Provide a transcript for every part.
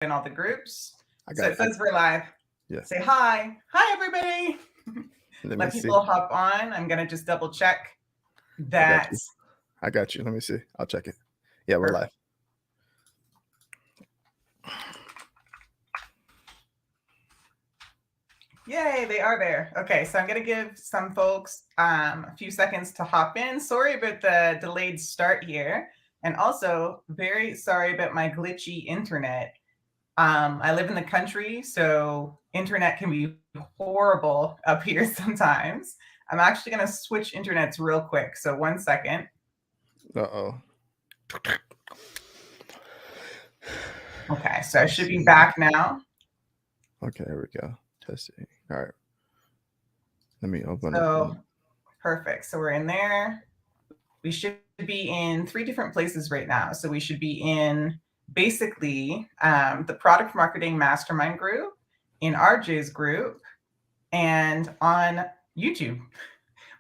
in all the groups. I So got it says we're live. yeah. Say hi. Hi, everybody. Let me Let see. people hop on. I'm going to just double check I got that. you. I got you. Let me see. I'll check it. Yeah, we're live. Yay, they are there. Okay, so I'm going to give some folks a few seconds to hop in. Sorry about the delayed start here. And also, very sorry about my glitchy internet. I live in the country, so internet can be horrible up here sometimes. I'm actually going to switch internets real quick. So 1 second. Uh-oh. Okay, so I should be back now. Okay, here we go. Testing. All right. Let me open So, up. perfect. So we're in there. We should be in 3 different places right now. So we should be in basically the product marketing mastermind group, in RJ's group, and on YouTube.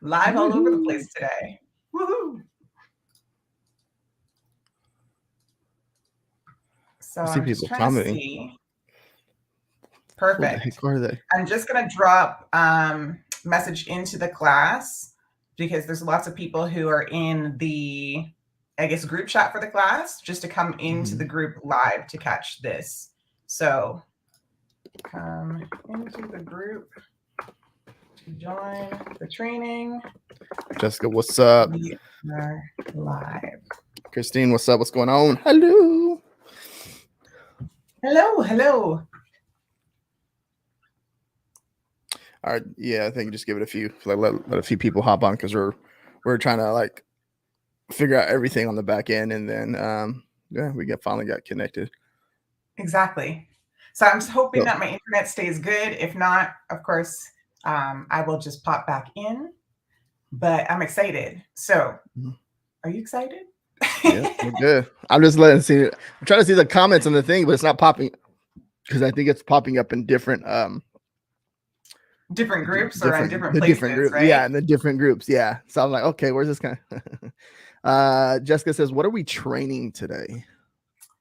Live all over the place today. Woohoo! So I'm just trying to see. Perfect. What the heck are they? I'm just going to drop message into the class because there's lots of people who are in the, I guess, group chat for the class just to come into the group live to catch this. So come into the group to join the training. Jessica, what's up? We are live. Christine, what's up? What's going on? Hello. Hello, hello. All right, yeah, I think just give it a few, like let a few people hop on because we're trying to like figure out everything on the back end, and then yeah, we finally got connected. Exactly. So I'm hoping that my internet stays good. If not, of course, I will just pop back in. But I'm excited. So, are you excited? Yeah, we're good. I'm just letting see. I'm trying to see the comments on the thing, but it's not popping because I think it's popping up in different groups or in different places, different groups. right? Yeah, in the different groups. Yeah. So I'm like, okay, where's this guy? Jessica says, what are we training today?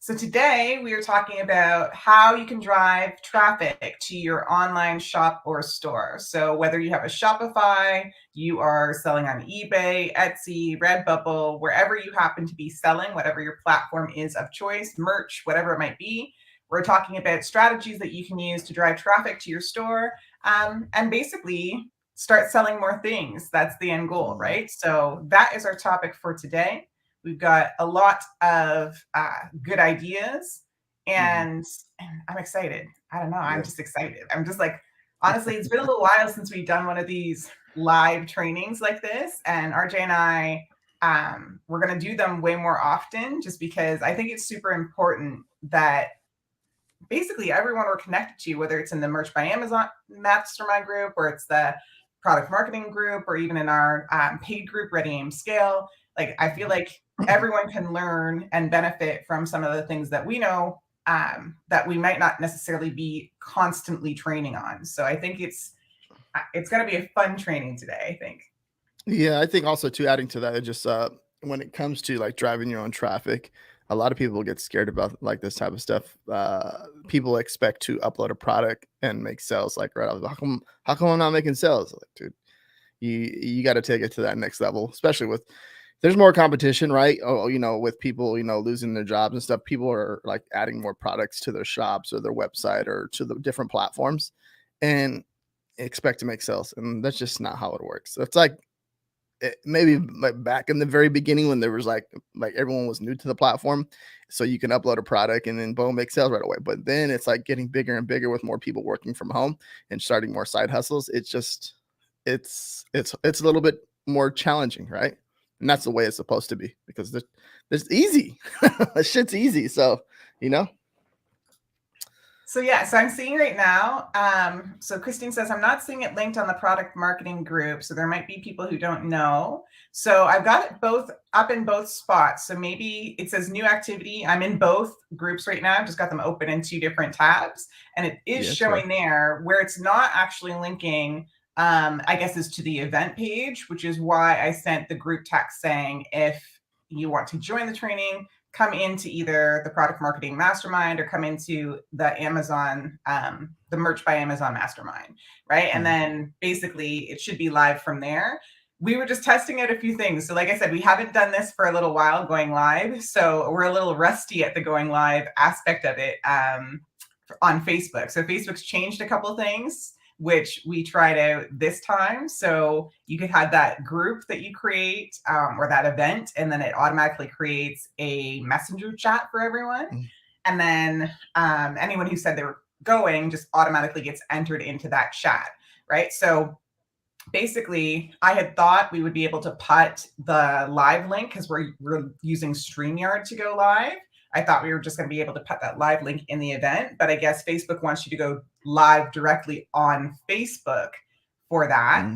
So today we are talking about how you can drive traffic to your online shop or store. So whether you have a Shopify, you are selling on eBay, Etsy, Redbubble, wherever you happen to be selling, whatever your platform is of choice, merch, whatever it might be, we're talking about strategies that you can use to drive traffic to your store and basically start selling more things. That's the end goal, right? So that is our topic for today. We've got a lot of good ideas, and I'm excited. I don't know. I'm just excited. I'm just like, honestly, it's been a little while since we've done one of these live trainings like this, and RJ and I, we're going to do them way more often just because I think it's super important that basically everyone we're connected to, whether it's in the Merch by Amazon Mastermind group or it's the product marketing group or even in our paid group, Ready Aim Scale, like I feel like everyone can learn and benefit from some of the things that we know that we might not necessarily be constantly training on. So I think it's going to be a fun training today, I think. Yeah, I think also too, adding to that, it just when it comes to like driving your own traffic, a lot of people get scared about like this type of stuff. People expect to upload a product and make sales like right off. How come I'm not making sales? Like, dude, you got to take it to that next level, especially with there's more competition, right? Oh, with people, losing their jobs and stuff. People are like adding more products to their shops or their website or to the different platforms, and expect to make sales, and that's just not how it works. So it's like maybe like back in the very beginning when there was like everyone was new to the platform, so you can upload a product and then boom, make sales right away. But then it's like getting bigger and bigger with more people working from home and starting more side hustles. It's just it's a little bit more challenging, right? And that's the way it's supposed to be because there's easy. Shit's easy. So So yeah, so I'm seeing right now. So Christine says, I'm not seeing it linked on the product marketing group. So there might be people who don't know. So I've got it both up in both spots. So maybe it says new activity. I'm in both groups right now. I've just got them open in 2 different tabs. And it is showing there where it's not actually linking, I guess, is to the event page, which is why I sent the group text saying, if you want to join the training, come into either the product marketing mastermind or come into the Amazon, the Merch by Amazon mastermind, right? And then basically it should be live from there. We were just testing out a few things. So like I said, we haven't done this for a little while going live. So we're a little rusty at the going live aspect of it on Facebook. So Facebook's changed a couple things, which we tried out this time. So you could have that group that you create or that event, and then it automatically creates a messenger chat for everyone. And then anyone who said they were going just automatically gets entered into that chat, right? So basically, I had thought we would be able to put the live link because we're using StreamYard to go live. I thought we were just going to be able to put that live link in the event, but I guess Facebook wants you to go live directly on Facebook for that,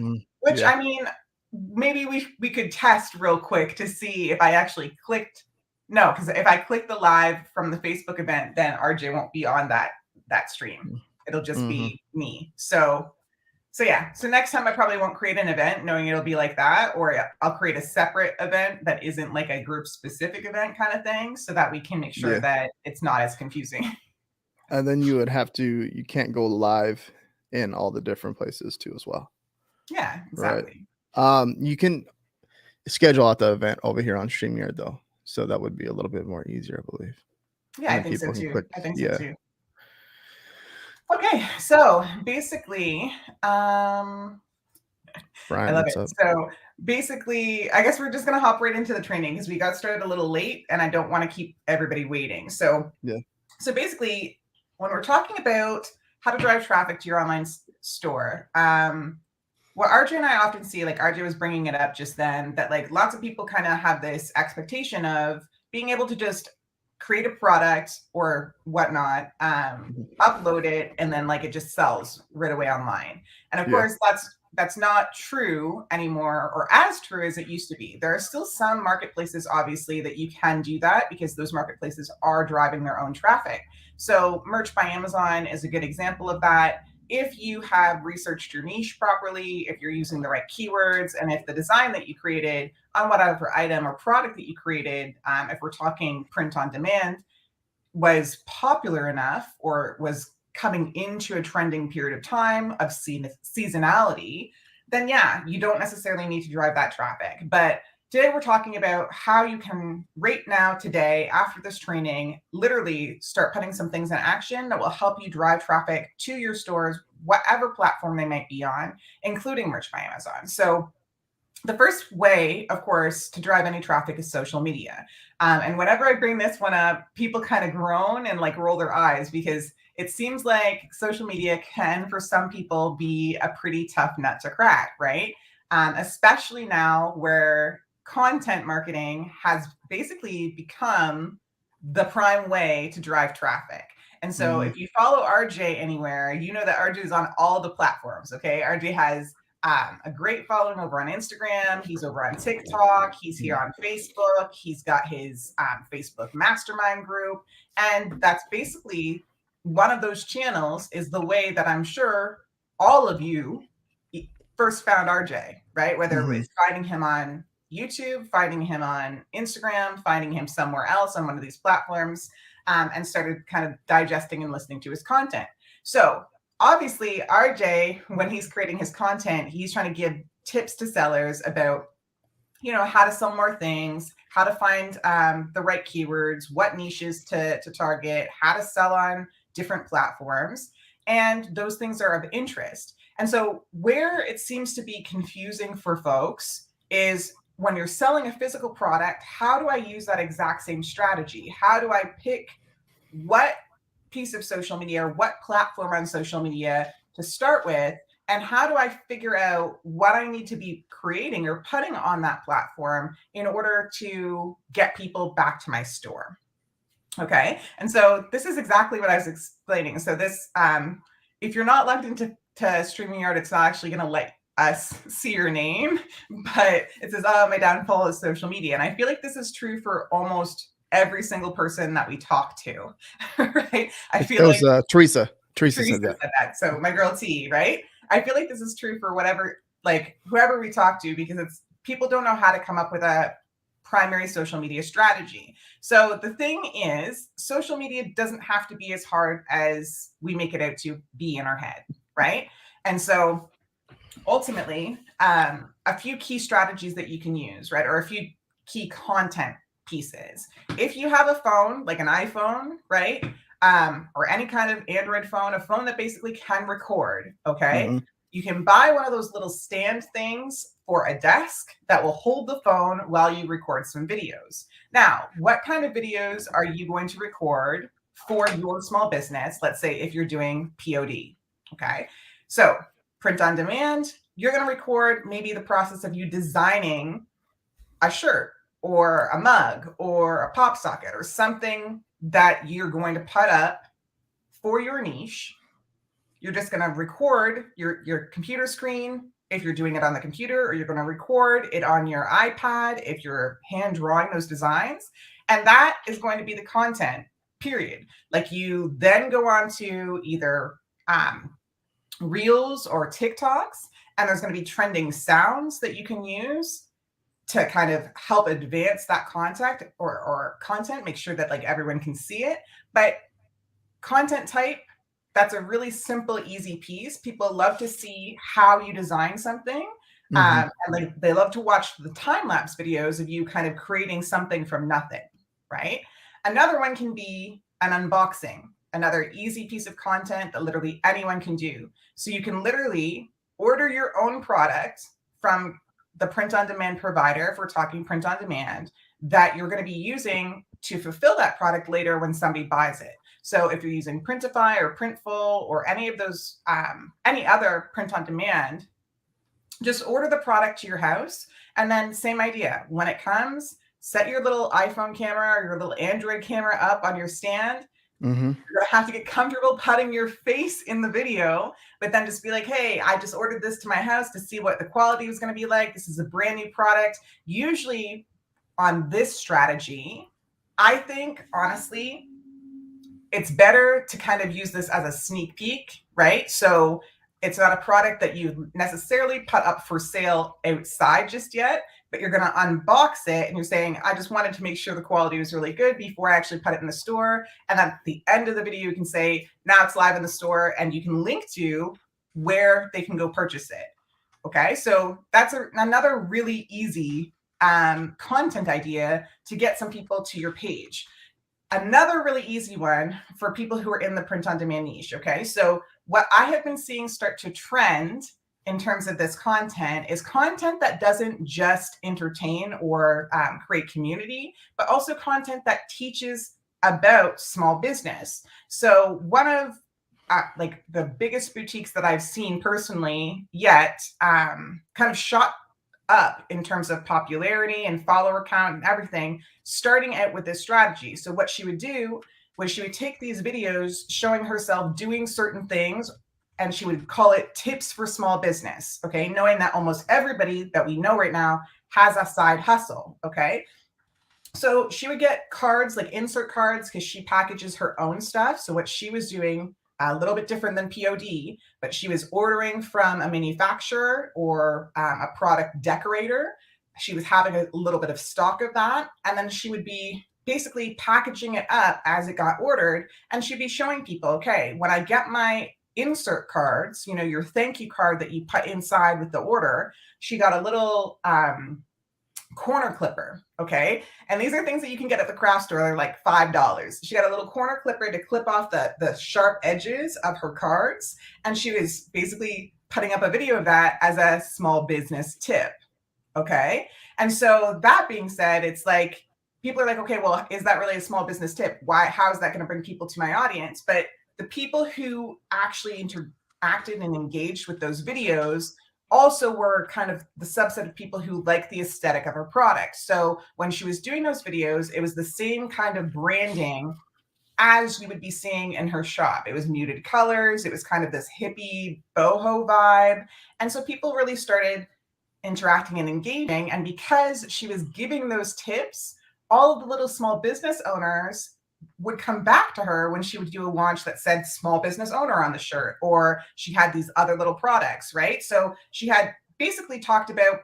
which I mean, maybe we could test real quick to see if I actually clicked. No, because if I click the live from the Facebook event, then RJ won't be on that stream. It'll just be me. So yeah, so next time I probably won't create an event knowing it'll be like that, or I'll create a separate event that isn't like a group specific event kind of thing so that we can make sure that it's not as confusing. And then you can't go live in all the different places too as well. Yeah, exactly. Right. You can schedule out the event over here on StreamYard though. So that would be a little bit more easier, I believe. Yeah, I think so too. So too. Okay, so basically, Brian, I love it. So basically, I guess we're just gonna hop right into the training because we got started a little late, and I don't want to keep everybody waiting. So So basically, when we're talking about how to drive traffic to your online store, what RJ and I often see, like RJ was bringing it up just then, that like lots of people kind of have this expectation of being able to just create a product or whatnot, upload it, and then like it just sells right away online. And of course, that's not true anymore, or as true as it used to be. There are still some marketplaces, obviously, that you can do that because those marketplaces are driving their own traffic. So Merch by Amazon is a good example of that. If you have researched your niche properly, if you're using the right keywords, and if the design that you created on whatever item or product that you created, if we're talking print on demand, was popular enough or was coming into a trending period of time of seasonality, then yeah, you don't necessarily need to drive that traffic. But today we're talking about how you can right now, today, after this training, literally start putting some things in action that will help you drive traffic to your stores, whatever platform they might be on, including Merch by Amazon. So the first way, of course, to drive any traffic is social media. And whenever I bring this one up, people kind of groan and like roll their eyes because it seems like social media can, for some people, be a pretty tough nut to crack, right? Especially now where content marketing has basically become the prime way to drive traffic. And so if you follow RJ anywhere, you know that RJ is on all the platforms, okay? RJ has a great following over on Instagram. He's over on TikTok. He's here on Facebook. He's got his Facebook mastermind group. And that's basically one of those channels is the way that I'm sure all of you first found RJ, right? Whether it was finding him on YouTube, finding him on Instagram, finding him somewhere else on one of these platforms, and started kind of digesting and listening to his content. So obviously, RJ, when he's creating his content, he's trying to give tips to sellers about, you know, how to sell more things, how to find the right keywords, what niches to target, how to sell on different platforms. And those things are of interest. And so where it seems to be confusing for folks is when you're selling a physical product, how do I use that exact same strategy? How do I pick what piece of social media or what platform on social media to start with? And how do I figure out what I need to be creating or putting on that platform in order to get people back to my store? Okay. And so this is exactly what I was explaining. So this, if you're not logged into StreamYard, it's not actually going to let us see your name, but it says, oh, my downfall is social media. And I feel like this is true for almost every single person that we talk to, right? I feel like Teresa said that. So my girl T, right? I feel like this is true for whatever, like whoever we talk to, because it's people don't know how to come up with a primary social media strategy. So the thing is, social media doesn't have to be as hard as we make it out to be in our head, right? And so ultimately, a few key strategies that you can use, right? Or a few key content pieces. If you have a phone, like an iPhone, right? Or any kind of Android phone, a phone that basically can record, okay? Mm-hmm. You can buy one of those little stand things for a desk that will hold the phone while you record some videos. Now, what kind of videos are you going to record for your small business? Let's say if you're doing POD, okay? So print on demand, you're going to record maybe the process of you designing a shirt or a mug or a pop socket or something that you're going to put up for your niche. You're just going to record your computer screen if you're doing it on the computer, or you're going to record it on your iPad if you're hand drawing those designs. And that is going to be the content, period. Like you then go on to either Reels or TikToks, and there's going to be trending sounds that you can use to kind of help advance that content or content, make sure that like everyone can see it. But content type, that's a really simple, easy piece. People love to see how you design something. And they love to watch the time-lapse videos of you kind of creating something from nothing, right? Another one can be an unboxing, another easy piece of content that literally anyone can do. So you can literally order your own product from the print-on-demand provider, if we're talking print-on-demand, that you're going to be using to fulfill that product later when somebody buys it. So if you're using Printify or Printful or any of those, any other print-on-demand, just order the product to your house. And then same idea. When it comes, set your little iPhone camera or your little Android camera up on your stand. You're going to have to get comfortable putting your face in the video, but then just be like, hey, I just ordered this to my house to see what the quality was going to be like. This is a brand new product. Usually on this strategy, I think, honestly, it's better to kind of use this as a sneak peek, right? So it's not a product that you necessarily put up for sale outside just yet, but you're going to unbox it and you're saying, I just wanted to make sure the quality was really good before I actually put it in the store. And at the end of the video, you can say, now it's live in the store, and you can link to where they can go purchase it. Okay, so that's another really easy content idea to get some people to your page. Another really easy one for people who are in the print-on-demand niche, okay? So what I have been seeing start to trend in terms of this content is content that doesn't just entertain or create community, but also content that teaches about small business. So one of like the biggest boutiques that I've seen personally yet kind of shot up in terms of popularity and follower count and everything, starting out with this strategy. So what she would do was she would take these videos showing herself doing certain things, and she would call it tips for small business, okay? Knowing that almost everybody that we know right now has a side hustle, okay? So she would get cards, like insert cards, because she packages her own stuff. So what she was doing, a little bit different than POD, but she was ordering from a manufacturer or a product decorator. She was having a little bit of stock of that, and then she would be basically packaging it up as it got ordered, and she'd be showing people, okay, when I get my insert cards, you know, your thank you card that you put inside with the order, she got a little corner clipper, okay? And these are things that you can get at the craft store. They're like $5. She got a little corner clipper to clip off the sharp edges of her cards, and she was basically putting up a video of that as a small business tip, okay? And so that being said, it's like people are like, okay, well, is that really a small business tip? Why? How is that going to bring people to my audience? But the people who actually interacted and engaged with those videos also were kind of the subset of people who like the aesthetic of her product. So when she was doing those videos, it was the same kind of branding as you would be seeing in her shop. It was muted colors. It was kind of this hippie boho vibe. And so people really started interacting and engaging. And because she was giving those tips, all of the little small business owners would come back to her when she would do a launch that said small business owner on the shirt, or she had these other little products, right? So she had basically talked about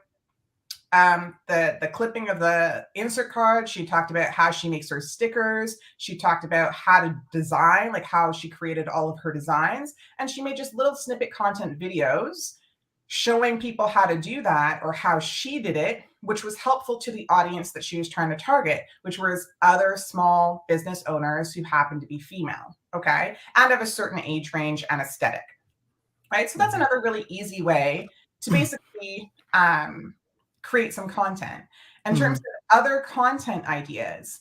the clipping of the insert card. She talked about how she makes her stickers. She talked about how to design, like how she created all of her designs. And she made just little snippet content videos showing people how to do that or how she did it, which was helpful to the audience that she was trying to target, which was other small business owners who happened to be female, okay, and of a certain age range and aesthetic, right? So that's another really easy way to basically create some content. In terms of other content ideas,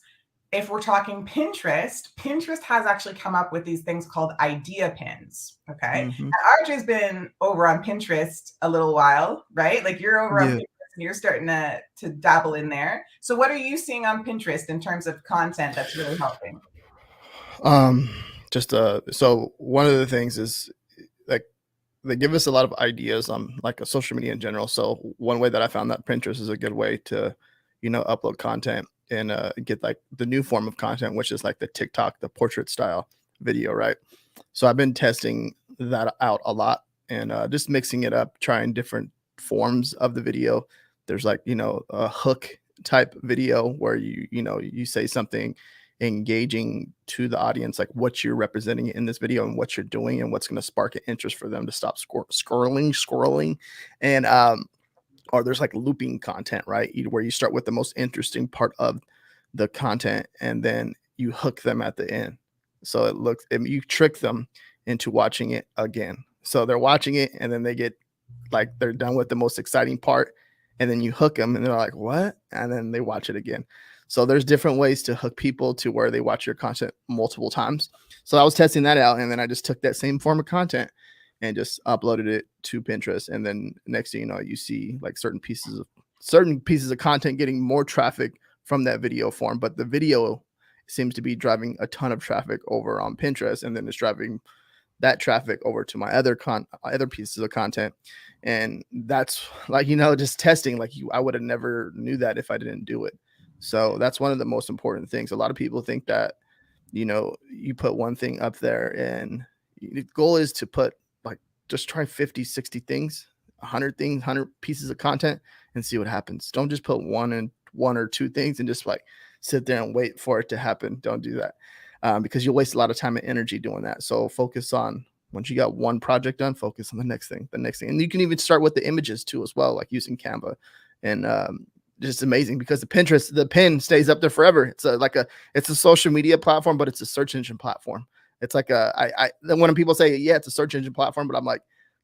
if we're talking Pinterest, Pinterest has actually come up with these things called idea pins. Okay. And RJ's been over on Pinterest a little while, right? Like you're over on Pinterest and you're starting to dabble in there. So what are you seeing on Pinterest in terms of content that's really helping? So one of the things is like they give us a lot of ideas on like a social media in general. So one way that I found that Pinterest is a good way to, upload content and get like the new form of content, which is like the TikTok, the portrait style video, right? So I've been testing that out a lot and just mixing it up, trying different forms of the video. There's like, a hook type video where you say something engaging to the audience, like what you're representing in this video and what you're doing and what's going to spark an interest for them to stop scrolling. And or there's like looping content, right? Where you start with the most interesting part of the content and then you hook them at the end. So you trick them into watching it again. So they're watching it and then they get like, they're done with the most exciting part. And then you hook them and they're like, what? And then they watch it again. So there's different ways to hook people to where they watch your content multiple times. So I was testing that out. And then I just took that same form of content and just uploaded it to Pinterest. And then next thing you know, you see like certain pieces of content getting more traffic from that video form, but the video seems to be driving a ton of traffic over on Pinterest. And then it's driving that traffic over to my other pieces of content. And that's like, just testing, like I would have never knew that if I didn't do it. So that's one of the most important things. A lot of people think that, you put one thing up there and the goal is to put just try 50, 60 things, 100 things, 100 pieces of content and see what happens. Don't just put one or two things and just like sit there and wait for it to happen. Don't do that because you'll waste a lot of time and energy doing that. So focus on, once you got one project done, focus on the next thing. And you can even start with the images too as well, like using Canva. And just amazing because the pin stays up there forever. It's a social media platform, but it's a search engine platform. It's like when people say, yeah, it's a search engine platform, but I'm like,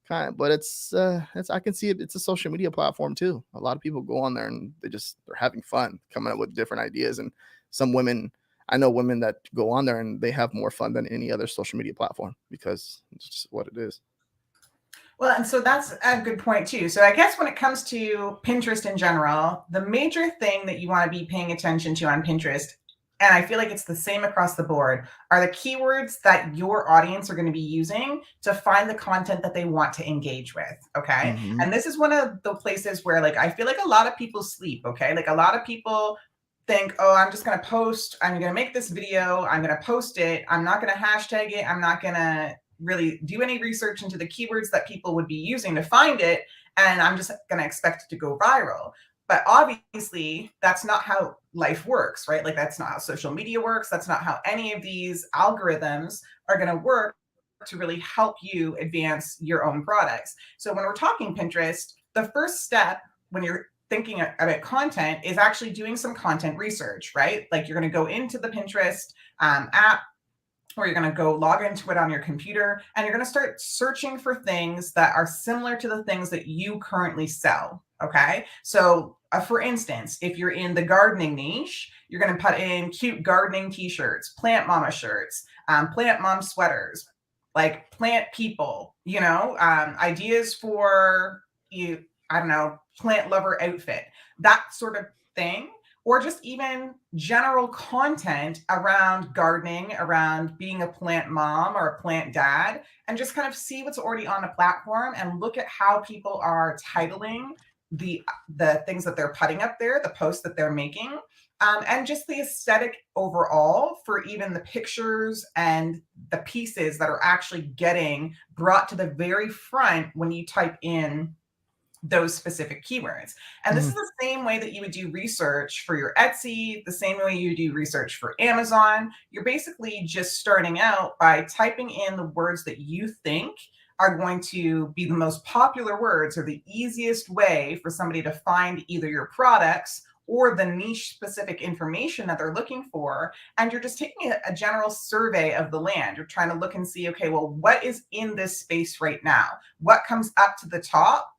but it's I can see it. It's a social media platform too. A lot of people go on there and they're having fun coming up with different ideas. And I know women that go on there and they have more fun than any other social media platform because it's just what it is. Well, and so that's a good point too. So I guess when it comes to Pinterest in general, the major thing that you want to be paying attention to on Pinterest, and I feel like it's the same across the board, are the keywords that your audience are going to be using to find the content that they want to engage with. Okay. And this is one of the places where like I feel like a lot of people sleep. Okay. Like a lot of people think, oh, I'm just going to post, I'm going to make this video, I'm going to post it, I'm not going to hashtag it, I'm not going to really do any research into the keywords that people would be using to find it, and I'm just going to expect it to go viral. But obviously, that's not how life works, right? Like that's not how social media works. That's not how any of these algorithms are going to work to really help you advance your own products. So when we're talking Pinterest, the first step when you're thinking about content is actually doing some content research, right? Like you're going to go into the Pinterest app, or you're going to go log into it on your computer and you're going to start searching for things that are similar to the things that you currently sell. Okay. So for instance, if you're in the gardening niche, you're going to put in cute gardening t-shirts, plant mama shirts, plant mom sweaters, like plant people, ideas for you, I don't know, plant lover outfit, that sort of thing. Or just even general content around gardening, around being a plant mom or a plant dad, and just kind of see what's already on a platform and look at how people are titling the things that they're putting up there, the posts that they're making, and just the aesthetic overall for even the pictures and the pieces that are actually getting brought to the very front when you type in those specific keywords. And this is the same way that you would do research for your Etsy, the same way you do research for Amazon. You're basically just starting out by typing in the words that you think are going to be the most popular words or the easiest way for somebody to find either your products or the niche specific information that they're looking for. And you're just taking a general survey of the land. You're trying to look and see, okay, well, what is in this space right now? What comes up to the top?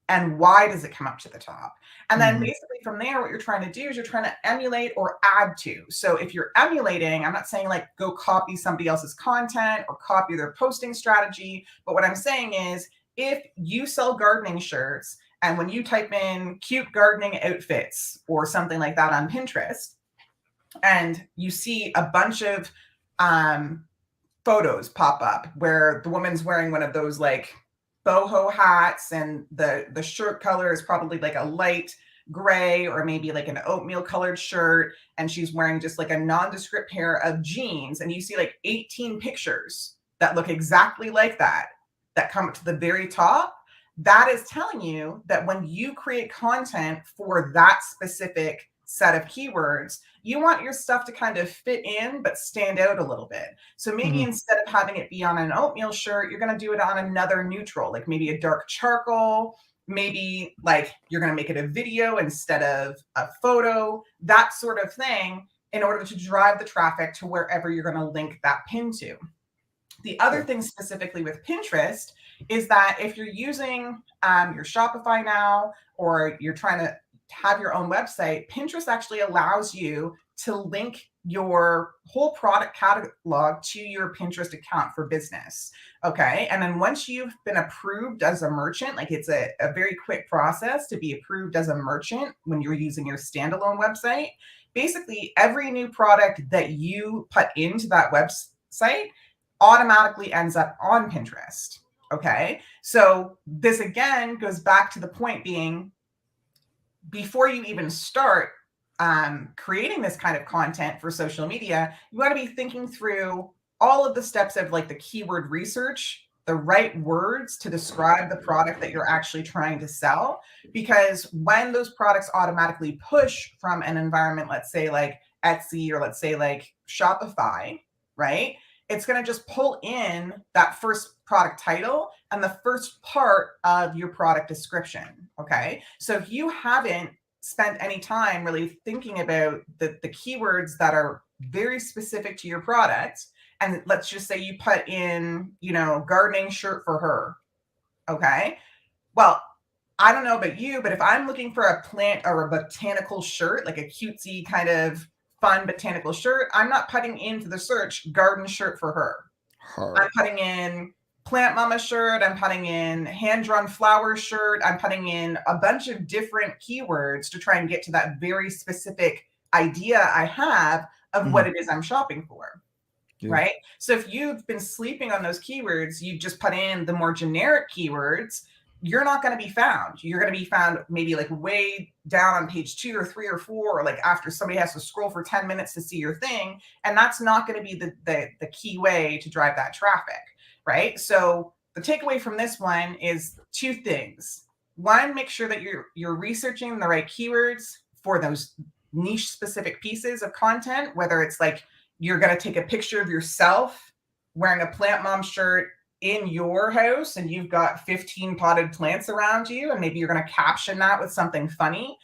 And why does it come up to the top? And then basically from there, what you're trying to do is you're trying to emulate or add to. So if you're emulating, I'm not saying like go copy somebody else's content or copy their posting strategy. But what I'm saying is if you sell gardening shirts and when you type in cute gardening outfits or something like that on Pinterest, and you see a bunch of photos pop up where the woman's wearing one of those like boho hats and the shirt color is probably like a light gray or maybe like an oatmeal colored shirt, and she's wearing just like a nondescript pair of jeans, and you see like 18 pictures that look exactly like that come up to the very top. That is telling you that when you create content for that specific set of keywords, you want your stuff to kind of fit in but stand out a little bit. So maybe instead of having it be on an oatmeal shirt, you're going to do it on another neutral, like maybe a dark charcoal. Maybe like you're going to make it a video instead of a photo, that sort of thing, in order to drive the traffic to wherever you're going to link that pin to. The other thing specifically with Pinterest is that if you're using your Shopify now, or you're trying to have your own website, Pinterest actually allows you to link your whole product catalog to your Pinterest account for business. Okay. And then once you've been approved as a merchant, like it's a very quick process to be approved as a merchant when you're using your standalone website. Basically, every new product that you put into that website automatically ends up on Pinterest. Okay. So this again goes back to the point being, before you even start creating this kind of content for social media, you want to be thinking through all of the steps of like the keyword research, the right words to describe the product that you're actually trying to sell. Because when those products automatically push from an environment, let's say like Etsy or let's say like Shopify, right? It's going to just pull in that first product title and the first part of your product description. Okay. So if you haven't spent any time really thinking about the keywords that are very specific to your product, and let's just say you put in, gardening shirt for her. Okay. Well, I don't know about you, but if I'm looking for a plant or a botanical shirt, like a cutesy kind of fun botanical shirt, I'm not putting into the search garden shirt for her. I'm putting in plant mama shirt. I'm putting in hand-drawn flower shirt. I'm putting in a bunch of different keywords to try and get to that very specific idea I have of what it is I'm shopping for. Yeah. Right. So if you've been sleeping on those keywords, you've just put in the more generic keywords, you're not going to be found. You're going to be found maybe like way down on page 2 or 3 or 4, or like after somebody has to scroll for 10 minutes to see your thing. And that's not going to be the key way to drive that traffic. Right. So the takeaway from this one is 2 things. One, make sure that you're researching the right keywords for those niche specific pieces of content, whether it's like you're going to take a picture of yourself wearing a plant mom shirt in your house and you've got 15 potted plants around you, and maybe you're going to caption that with something funny,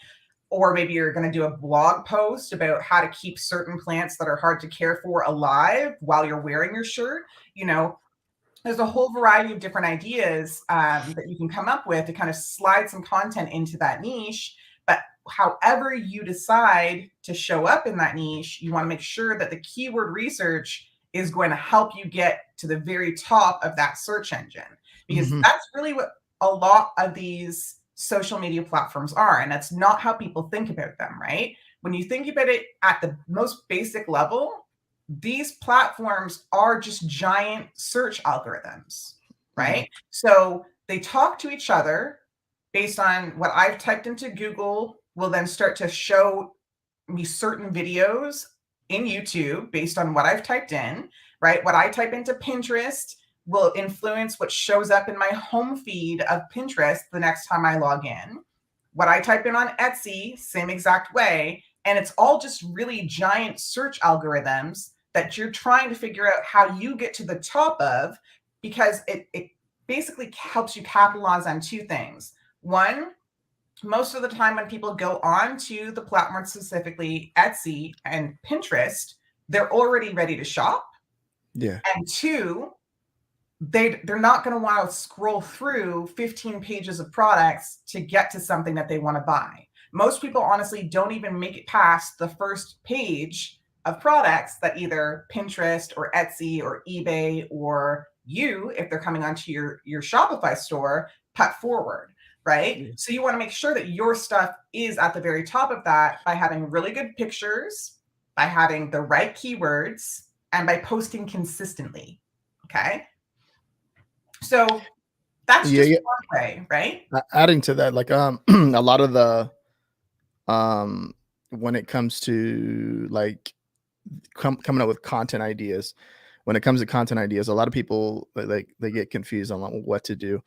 or maybe you're going to do a blog post about how to keep certain plants that are hard to care for alive while you're wearing your shirt. There's a whole variety of different ideas that you can come up with to kind of slide some content into that niche. But however you decide to show up in that niche, you want to make sure that the keyword research is going to help you get to the very top of that search engine, because that's really what a lot of these social media platforms are. And that's not how people think about them, right? When you think about it at the most basic level, these platforms are just giant search algorithms, right? So they talk to each other based on what I've typed into Google, will then start to show me certain videos in YouTube based on what I've typed in, right? What I type into Pinterest will influence what shows up in my home feed of Pinterest the next time I log in. What I type in on Etsy, same exact way. And it's all just really giant search algorithms that you're trying to figure out how you get to the top of, because it basically helps you capitalize on two things. One, most of the time when people go on to the platform, specifically Etsy and Pinterest, they're already ready to shop. Yeah. And two, they're not going to want to scroll through 15 pages of products to get to something that they want to buy. Most people honestly don't even make it past the first page of products that either Pinterest or Etsy or eBay or you, if they're coming onto your Shopify store, put forward, right? Yeah. So you want to make sure that your stuff is at the very top of that by having really good pictures, by having the right keywords, and by posting consistently. Okay. So that's just one way, right? Adding to that, like a lot of the when it comes to like coming up with content ideas, when it comes to content ideas, a lot of people like they get confused on what to do.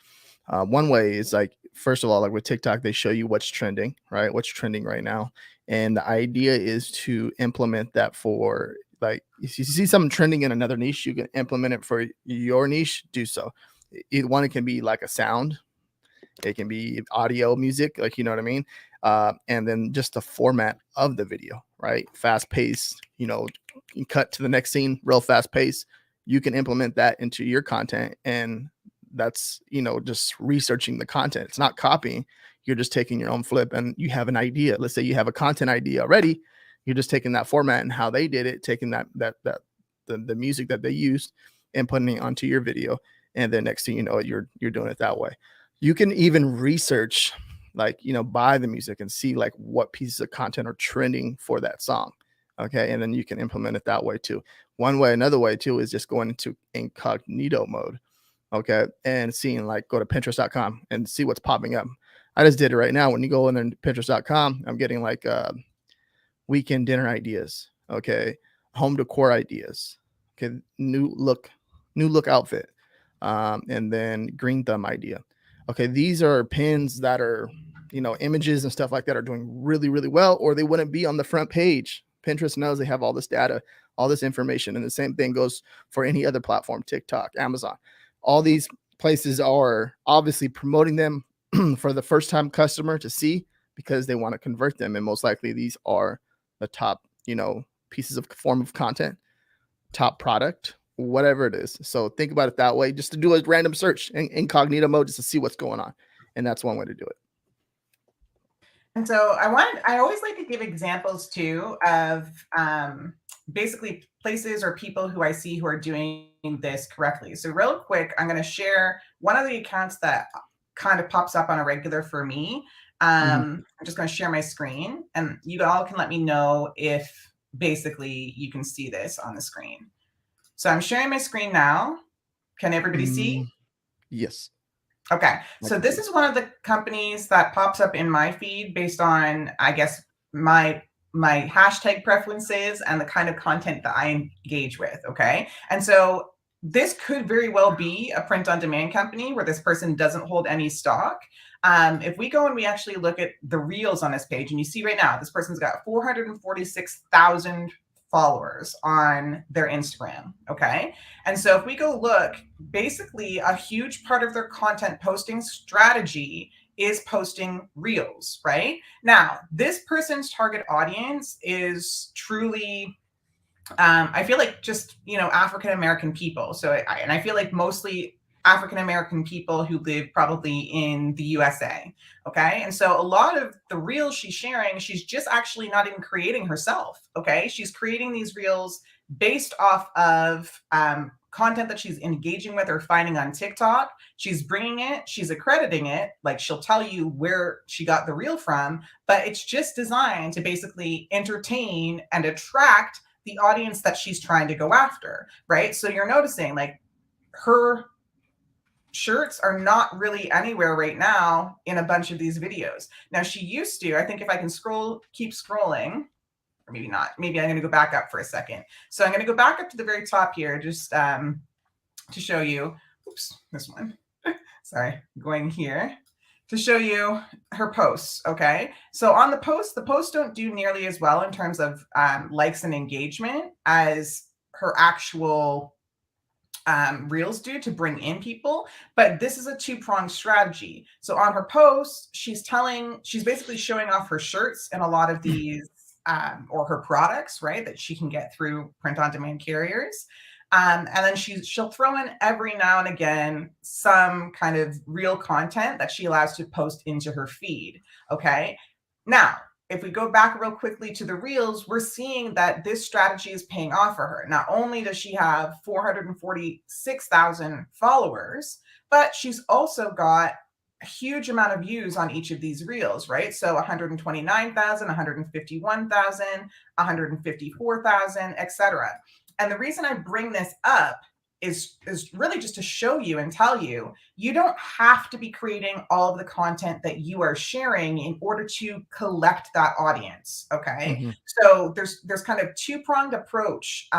One way is like, first of all, like with TikTok, they show you what's trending, right? What's trending right now. And the idea is to implement that for like, if you see something trending in another niche, you can implement it for your niche, do so. Either one, it can be like a sound, it can be audio, music, like, you know what I mean? And then just the format of the video, right? Fast paced, you know, you cut to the next scene, real fast pace. You can implement that into your content, and that's, you know, just researching the content. It's not copying. You're just taking your own flip, and you have an idea. Let's say you have a content idea already. You're just taking that format and how they did it, taking the music that they used and putting it onto your video. And then next thing you know, you're doing it that way. You can even research, like, you know, buy the music and see like what pieces of content are trending for that song. Okay. And then you can implement it that way too. One way, another way too, is just going into incognito mode. Okay. And seeing, like, go to Pinterest.com and see what's popping up. I just did it right now. When you go in there Pinterest.com, I'm getting like weekend dinner ideas. Okay. Home decor ideas. Okay. New look outfit. And then green thumb idea. Okay. These are pins that are, you know, images and stuff like that are doing really, really well, or they wouldn't be on the front page. Pinterest knows they have all this data, all this information. And the same thing goes for any other platform, TikTok, Amazon. All these places are obviously promoting them for the first time customer to see, because they want to convert them. And most likely these are the top, you know, pieces of form of content, top product, whatever it is. So think about it that way, just to do a random search in incognito mode, just to see what's going on. And that's one way to do it. And so I always like to give examples too of basically places or people who I see who are doing this correctly. So real quick, I'm going to share one of the accounts that kind of pops up on a regular for me. I'm just going to share my screen, and you all can let me know if basically you can see this on the screen. So I'm sharing my screen now. Can everybody see? Yes. Okay. So this is one of the companies that pops up in my feed based on, I guess, my hashtag preferences and the kind of content that I engage with. Okay. And so this could very well be a print on demand company where this person doesn't hold any stock. If we go and we actually look at the reels on this page, and you see right now, this person's got 446,000 followers on their Instagram. Okay. And so if we go look, basically a huge part of their content posting strategy is posting reels, right? Now, this person's target audience is truly, I feel like just, you know, African-American people. So, and I feel like mostly African-American people who live probably in the USA. Okay. And so a lot of the reels she's sharing, she's just actually not even creating herself. Okay. She's creating these reels based off of content that she's engaging with or finding on TikTok. She's bringing it, she's accrediting it. Like, she'll tell you where she got the reel from, but it's just designed to basically entertain and attract the audience that she's trying to go after. Right. So you're noticing, like, her shirts are not really anywhere right now in a bunch of these videos. Now, she used to, I think if I can keep scrolling, or maybe not, maybe I'm going to go back up for a second. So I'm going to go back up to the very top here, just to show you oops, this one. Sorry, going here to show you her posts. Okay, so on the posts don't do nearly as well in terms of likes and engagement as her actual reels do to bring in people. But this is a two-pronged strategy. So on her posts, she's basically showing off her shirts and a lot of these or her products, right, that she can get through print-on-demand carriers. And then she'll throw in every now and again some kind of real content that she allows to post into her feed. Okay. Now, if we go back real quickly to the reels, we're seeing that this strategy is paying off for her. Not only does she have 446,000 followers, but she's also got a huge amount of views on each of these reels, right? So 129,000, 151,000, 154,000, etc. And the reason I bring this up is really just to show you and tell you, you don't have to be creating all of the content that you are sharing in order to collect that audience. Okay. Mm-hmm. So there's kind of two-pronged approach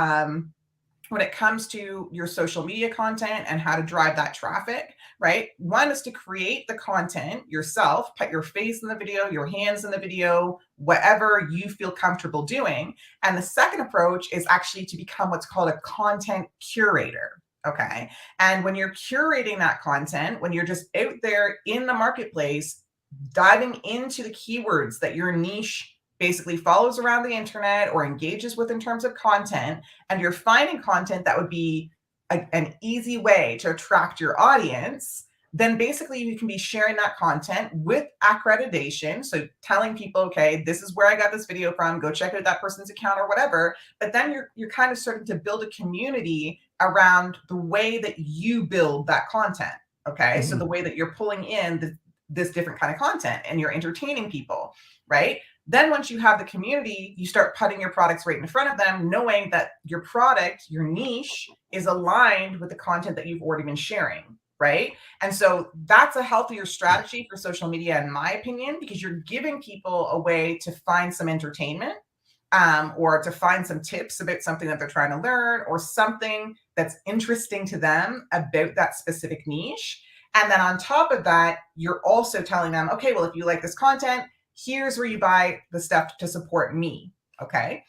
when it comes to your social media content and how to drive that traffic, right? One is to create the content yourself, put your face in the video, your hands in the video, whatever you feel comfortable doing. And the second approach is actually to become what's called a content curator. Okay. And when you're curating that content, when you're just out there in the marketplace, diving into the keywords that your niche basically follows around the internet or engages with in terms of content, and you're finding content that would be an easy way to attract your audience, then basically you can be sharing that content with accreditation. So telling people, okay, this is where I got this video from, go check out that person's account or whatever. But then you're kind of starting to build a community around the way that you build that content. Okay. Mm-hmm. So the way that you're pulling in this different kind of content and you're entertaining people, right? Then once you have the community, you start putting your products right in front of them, knowing that your product, your niche, is aligned with the content that you've already been sharing, right? And so that's a healthier strategy for social media, in my opinion, because you're giving people a way to find some entertainment or to find some tips about something that they're trying to learn or something that's interesting to them about that specific niche. And then on top of that, you're also telling them, okay, well, if you like this content, here's where you buy the stuff to support me. Okay.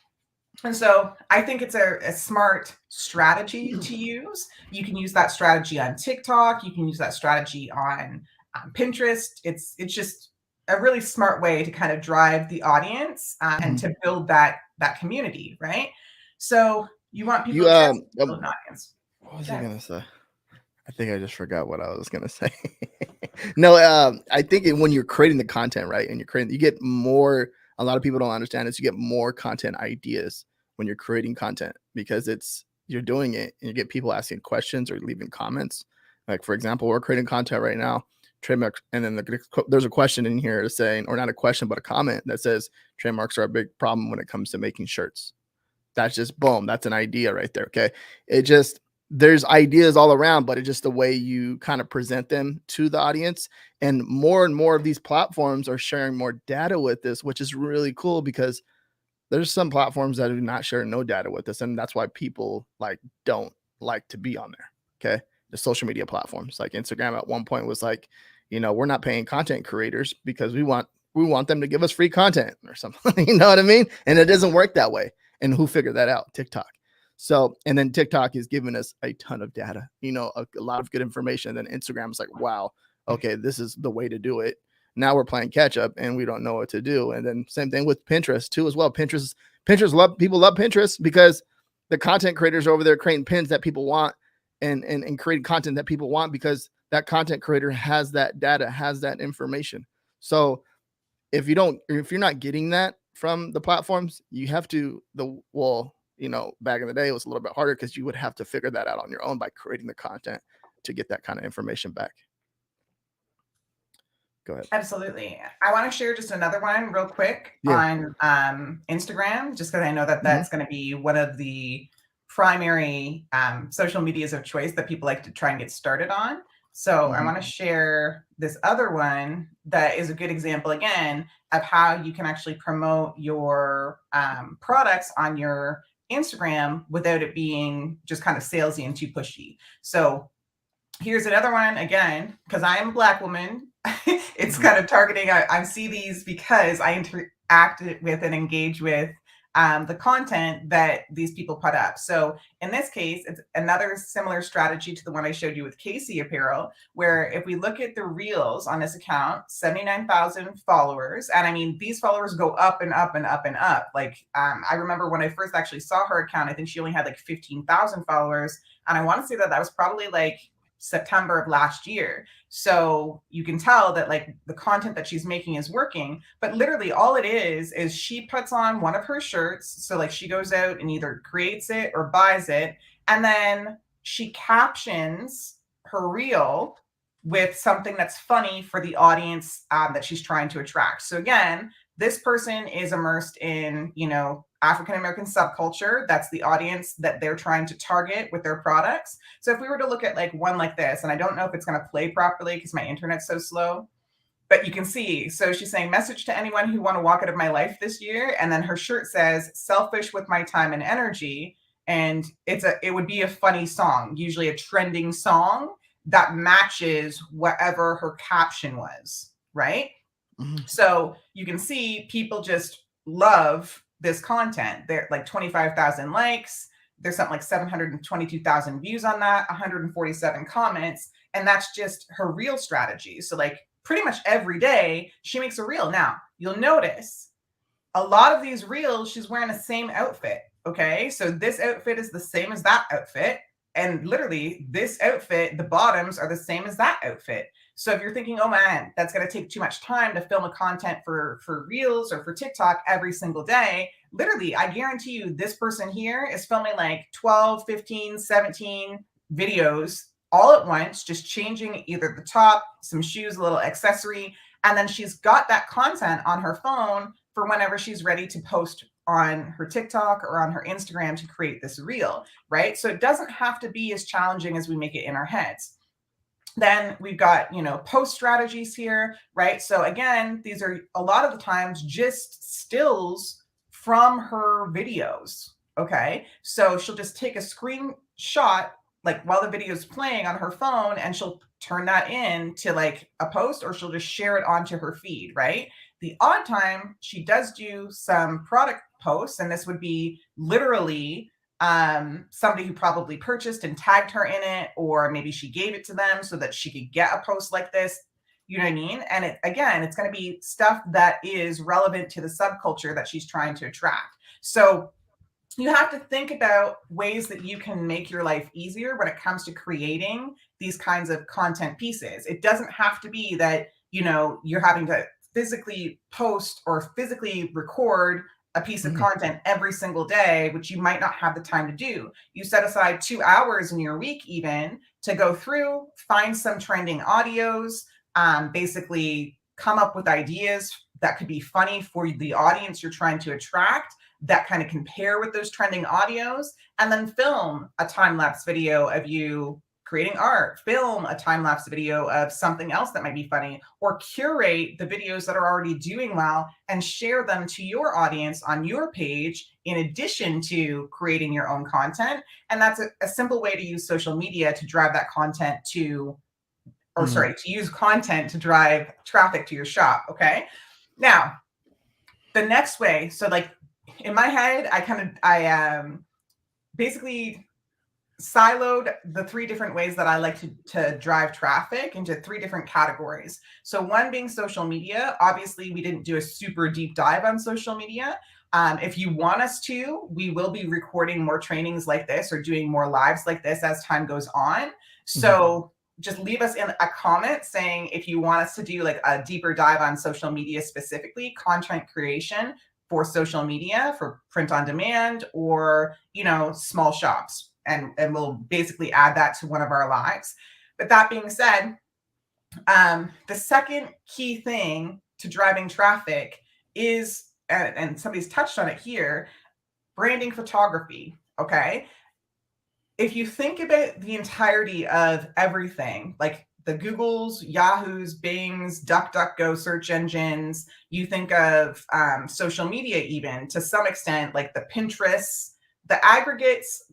And so I think it's a smart strategy to use. You can use that strategy on TikTok. You can use that strategy on Pinterest. It's just a really smart way to kind of drive the audience and to build that community, right? So you want people to build an audience. What was I going to say? I think I just forgot what I was going to say. No, I think when you're creating the content, right, and you get more, a lot of people don't understand this, you get more content ideas when you're creating content because you're doing it and you get people asking questions or leaving comments. Like, for example, we're creating content right now, trademarks, and then there's a question in here saying, or not a question, but a comment that says trademarks are a big problem when it comes to making shirts. That's just boom. That's an idea right there. Okay. There's ideas all around, but it's just the way you kind of present them to the audience. And more of these platforms are sharing more data with this, which is really cool because there's some platforms that do not share no data with us. And that's why people don't like to be on there. Okay. The social media platforms like Instagram at one point was like, we're not paying content creators because we want them to give us free content or something. You know what I mean? And it doesn't work that way. And who figured that out? TikTok. So, and then TikTok is giving us a ton of data, a lot of good information. And then Instagram is like, wow, okay, this is the way to do it. Now we're playing catch up and we don't know what to do. And then same thing with Pinterest too, as well. People love Pinterest because the content creators are over there creating pins that people want and creating content that people want because that content creator has that data, has that information. So if you're not getting that from the platforms, you have to, back in the day, it was a little bit harder because you would have to figure that out on your own by creating the content to get that kind of information back. Go ahead. Absolutely. I want to share just another one real quick on Instagram, just because I know that that's going to be one of the primary social medias of choice that people like to try and get started on. So I want to share this other one that is a good example, again, of how you can actually promote your products on your Instagram without it being just kind of salesy and too pushy. So Here's another one again, because I am a Black woman. It's Mhm. kind of targeting. I see these because I interact with and engage with the content that these people put up. So in this case, it's another similar strategy to the one I showed you with Casey Apparel, where if we look at the reels on this account, 79,000 followers. And I mean, these followers go up and up and up and up. Like, I remember when I first actually saw her account, I think she only had like 15,000 followers. And I want to say that that was probably like September of last year. So you can tell that like the content that she's making is working, but literally all it is she puts on one of her shirts. So like she goes out and either creates it or buys it, and then she captions her reel with something that's funny for the audience that she's trying to attract. So again, this person is immersed in, you know, African American subculture. That's the audience that they're trying to target with their products. So if we were to look at like one like this, and I don't know if it's going to play properly because my internet's so slow, but you can see. So she's saying, message to anyone who want to walk out of my life this year. And then her shirt says, selfish with my time and energy. And it would be a funny song, usually a trending song that matches whatever her caption was, right? Mhm. So you can see people just love this content. They're like 25,000 likes. There's something like 722,000 views on that, 147 comments. And that's just her reel strategy. So, like, pretty much every day she makes a reel. Now, you'll notice a lot of these reels, she's wearing the same outfit. Okay. So this outfit is the same as that outfit. And literally, this outfit, the bottoms are the same as that outfit. So if you're thinking, oh man, that's going to take too much time to film a content for reels or for TikTok every single day, literally, I guarantee you this person here is filming like 12, 15, 17 videos all at once, just changing either the top, some shoes, a little accessory, and then she's got that content on her phone for whenever she's ready to post on her TikTok or on her Instagram to create this reel, right? So it doesn't have to be as challenging as we make it in our heads. Then we've got, you know, post strategies here, right? So again, these are a lot of the times just stills from her videos. Okay. So she'll just take a screenshot like while the video is playing on her phone, and she'll turn that in to like a post, or she'll just share it onto her feed, right? The odd time she does do some product posts, and this would be literally somebody who probably purchased and tagged her in it, or maybe she gave it to them so that she could get a post like this. You know what I mean? And it, again, it's going to be stuff that is relevant to the subculture that she's trying to attract. So you have to think about ways that you can make your life easier when it comes to creating these kinds of content pieces. It doesn't have to be that, you know, you're having to physically post or physically record a piece of Mhm. content every single day, which you might not have the time to do. You set aside 2 hours in your week even to go through, find some trending audios, basically come up with ideas that could be funny for the audience you're trying to attract, that kind of compare with those trending audios, and then film a time lapse video of you creating art, film a time lapse video of something else that might be funny, or curate the videos that are already doing well and share them to your audience on your page in addition to creating your own content. And that's a simple way to use social media to drive that content to, or Mhm. sorry, to use content to drive traffic to your shop. Okay. Now, the next way, so like in my head, I basically siloed the three different ways that I like to drive traffic into three different categories. So one being social media. Obviously, we didn't do a super deep dive on social media. If you want us to, we will be recording more trainings like this or doing more lives like this as time goes on. Mhm. So just leave us in a comment saying if you want us to do like a deeper dive on social media, specifically content creation for social media, for print on demand, or, you know, small shops, and we'll basically add that to one of our lives. But that being said, the second key thing to driving traffic is, and somebody's touched on it here, branding photography. Okay. If you think about the entirety of everything, like the Googles, Yahoos, Bings, DuckDuckGo search engines, you think of social media, even to some extent, like the Pinterest, the aggregates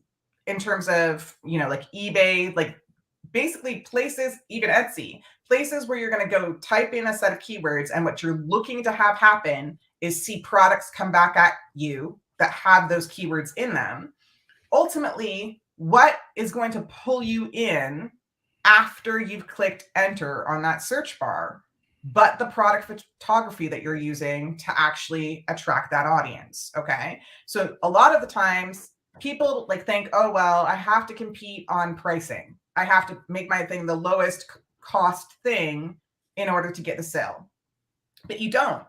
in terms of, you know, like eBay, like basically places, even Etsy, places where you're going to go type in a set of keywords, and what you're looking to have happen is see products come back at you that have those keywords in them. Ultimately, what is going to pull you in after you've clicked enter on that search bar, but the product photography that you're using to actually attract that audience? Okay. So a lot of the times people like think, oh, well, I have to compete on pricing. I have to make my thing the lowest cost thing in order to get the sale. But you don't.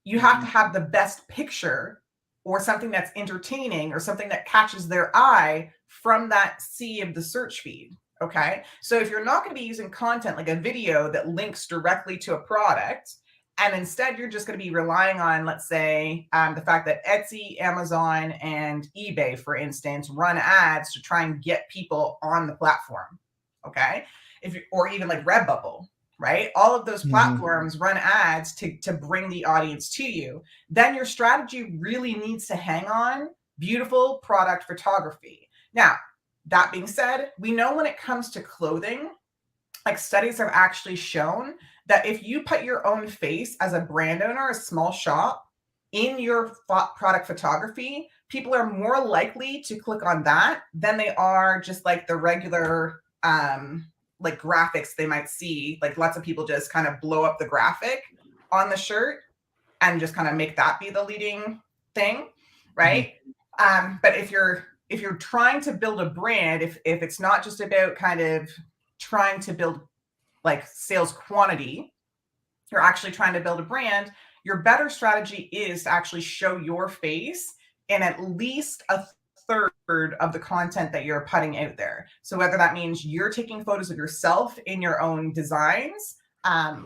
You have to have the best picture, or something that's entertaining, or something that catches their eye from that sea of the search feed. Okay. So if you're not going to be using content like a video that links directly to a product, and instead you're just going to be relying on, let's say, the fact that Etsy, Amazon, and eBay, for instance, run ads to try and get people on the platform. Okay. Or even like Redbubble, right? All of those platforms run ads to bring the audience to you. Then your strategy really needs to hang on beautiful product photography. Now, that being said, we know when it comes to clothing, like studies have actually shown that if you put your own face as a brand owner, a small shop, in your product photography, people are more likely to click on that than they are just like the regular like graphics they might see. Like lots of people just kind of blow up the graphic on the shirt and just kind of make that be the leading thing, right? But if you're trying to build a brand, if it's not just about kind of trying to build like sales quantity, you're actually trying to build a brand, your better strategy is to actually show your face in at least a third of the content that you're putting out there. So whether that means you're taking photos of yourself in your own designs,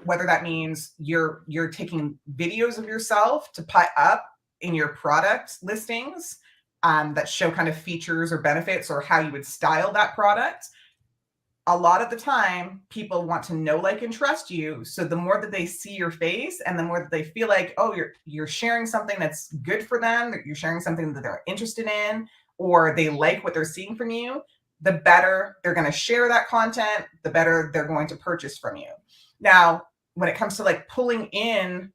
whether that means you're taking videos of yourself to put up in your product listings that show kind of features or benefits or how you would style that product. A lot of the time, people want to know, like, and trust you. So the more that they see your face, and the more that they feel like, oh, you're sharing something that's good for them, that you're sharing something that they're interested in, or they like what they're seeing from you, the better they're going to share that content, the better they're going to purchase from you. Now, when it comes to like pulling in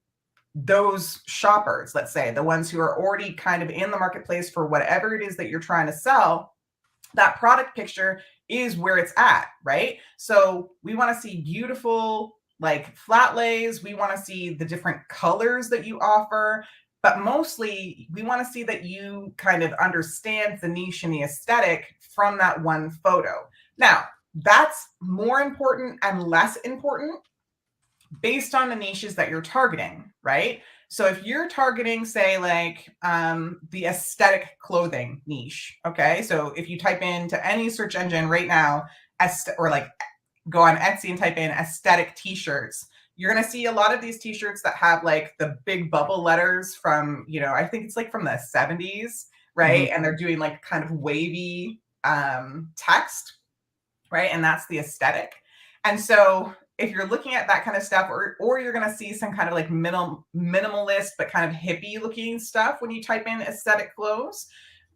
those shoppers, let's say the ones who are already kind of in the marketplace for whatever it is that you're trying to sell, that product picture is where it's at, right? So we want to see beautiful like flat lays. We want to see the different colors that you offer, but mostly we want to see that you kind of understand the niche and the aesthetic from that one photo. Now, that's more important and less important based on the niches that you're targeting, right? So if you're targeting, say, like the aesthetic clothing niche, okay? So if you type into any search engine right now, or like go on Etsy and type in aesthetic t-shirts, you're going to see a lot of these t-shirts that have like the big bubble letters from, you know, I think it's like from the 70s, right? And they're doing like kind of wavy text, right? And that's the aesthetic. And so if you're looking at that kind of stuff, or you're going to see some kind of like minimalist but kind of hippie looking stuff when you type in aesthetic clothes,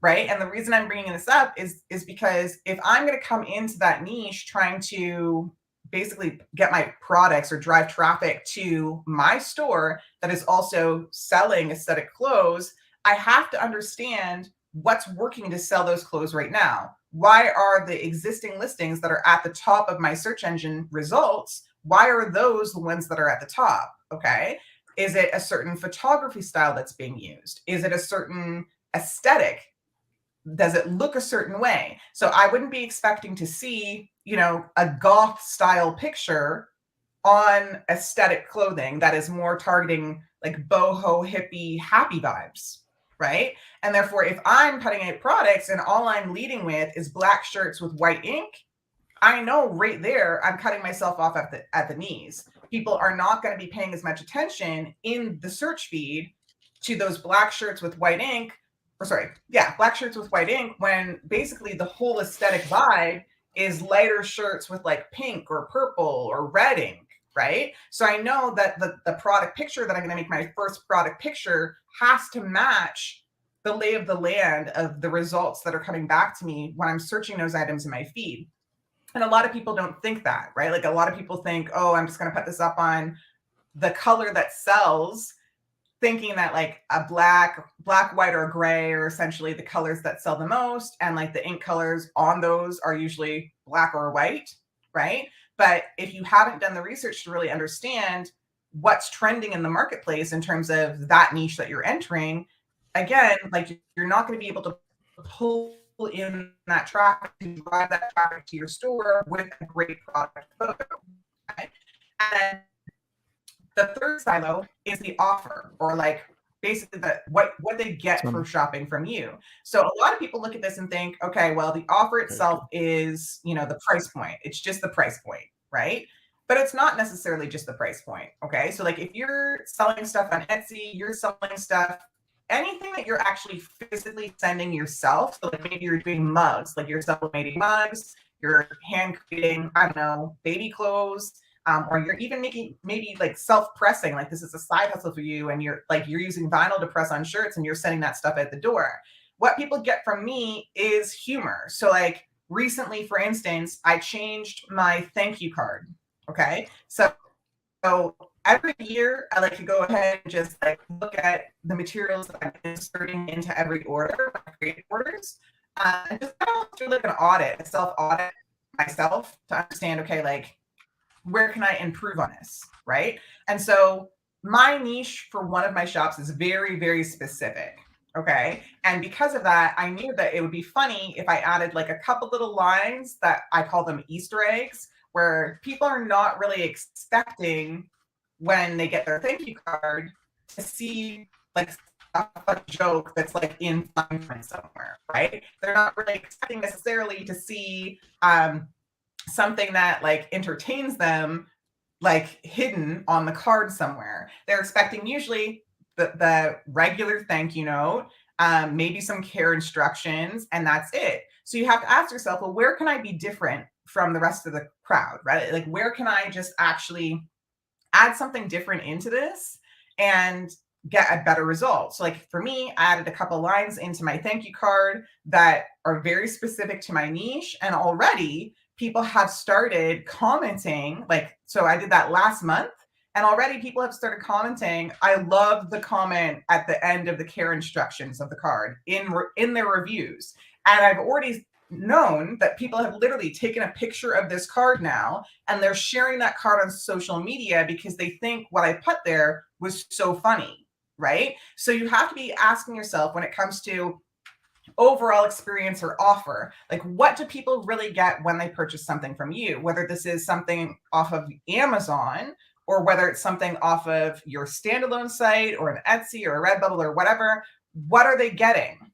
right? And the reason I'm bringing this up is because if I'm going to come into that niche trying to basically get my products or drive traffic to my store that is also selling aesthetic clothes, I have to understand what's working to sell those clothes right now. Why are the existing listings that are at the top of my search engine results, why are those the ones that are at the top? Okay. Is it a certain photography style that's being used? Is it a certain aesthetic? Does it look a certain way? So I wouldn't be expecting to see, you know, a goth style picture on aesthetic clothing that is more targeting like boho hippie happy vibes, right? And therefore, if I'm putting out products and all I'm leading with is black shirts with white ink, I know right there I'm cutting myself off at the knees. People are not going to be paying as much attention in the search feed to those black shirts with white ink, black shirts with white ink, when basically the whole aesthetic vibe is lighter shirts with like pink or purple or red ink, right? So I know that the product picture that I'm going to make my first product picture has to match the lay of the land of the results that are coming back to me when I'm searching those items in my feed. And a lot of people don't think that, right? Like a lot of people think, oh, I'm just going to put this up on the color that sells, thinking that like a black, white, or gray are essentially the colors that sell the most. And like the ink colors on those are usually black or white, right? But if you haven't done the research to really understand what's trending in the marketplace in terms of that niche that you're entering, again, like you're not going to be able to pull in that traffic to drive that traffic to your store with a great product photo. Right? And the third silo is the offer, or like basically what they get for shopping from you. So a lot of people look at this and think, okay, well, the offer itself is, the price point. It's just the price point, right? But it's not necessarily just the price point. Okay. So like if you're selling stuff on Etsy, you're selling stuff, anything that you're actually physically sending yourself. So like maybe you're doing mugs, like you're sublimating mugs, you're hand creating, I don't know, baby clothes, or you're even making maybe like self-pressing, like this is a side hustle for you, and you're using vinyl to press on shirts and you're sending that stuff at the door. What people get from me is humor. So like recently, for instance, I changed my thank you card. Okay. So every year I like to go ahead and just like look at the materials that I'm inserting into every order, my creative orders, and just do like an audit, a self-audit myself to understand, okay, like where can I improve on this, right? And so my niche for one of my shops is very, very specific. Okay. And because of that, I knew that it would be funny if I added like a couple little lines that I call them Easter eggs, where people are not really expecting when they get their thank you card to see like a joke that's like in fine print somewhere, right? They're not really expecting necessarily to see something that like entertains them like hidden on the card somewhere. They're expecting usually the regular thank you note, maybe some care instructions, and that's it. So you have to ask yourself, well, where can I be different from the rest of the crowd, right? Like where can I just actually add something different into this and get a better result? So like for me, I added a couple lines into my thank you card that are very specific to my niche, and already people have started commenting. Like, so I did that last month, and already people have started commenting. I love the comment at the end of the care instructions of the card in their reviews. And I've already known that people have literally taken a picture of this card now, and they're sharing that card on social media because they think what I put there was so funny, right? So you have to be asking yourself, when it comes to overall experience or offer, like what do people really get when they purchase something from you, whether this is something off of Amazon or whether it's something off of your standalone site or an Etsy or a Redbubble or whatever. What are they getting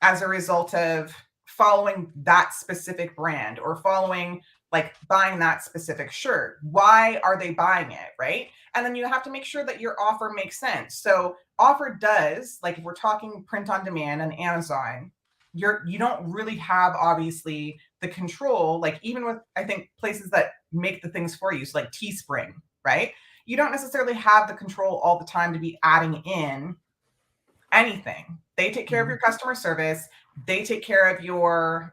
as a result of following that specific brand or following, like buying that specific shirt? Why are they buying it, right? And then you have to make sure that your offer makes sense. So offer does, like if we're talking print on demand and Amazon, you don't really have obviously the control, like even with I think places that make the things for you, so like Teespring, right? You don't necessarily have the control all the time to be adding in anything. They take care of your customer service, they take care of your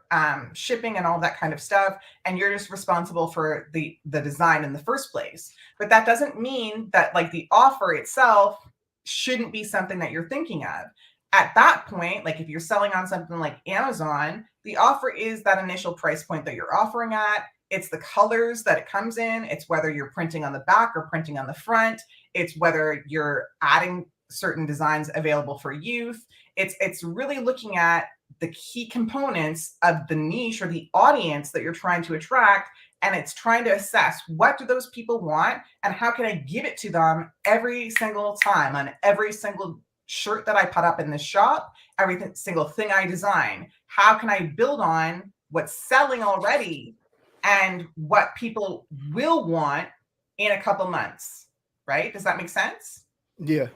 shipping and all that kind of stuff, and you're just responsible for the design in the first place. But that doesn't mean that like the offer itself shouldn't be something that you're thinking of. At that point, like if you're selling on something like Amazon, the offer is that initial price point that you're offering at. It's the colors that it comes in. It's whether you're printing on the back or printing on the front. It's whether you're adding certain designs available for youth. It's really looking at the key components of the niche or the audience that you're trying to attract, and it's trying to assess what do those people want and how can I give it to them every single time on every single shirt that I put up in this shop, every single thing I design. How can I build on what's selling already and what people will want in a couple months, right? Does that make sense? Yeah.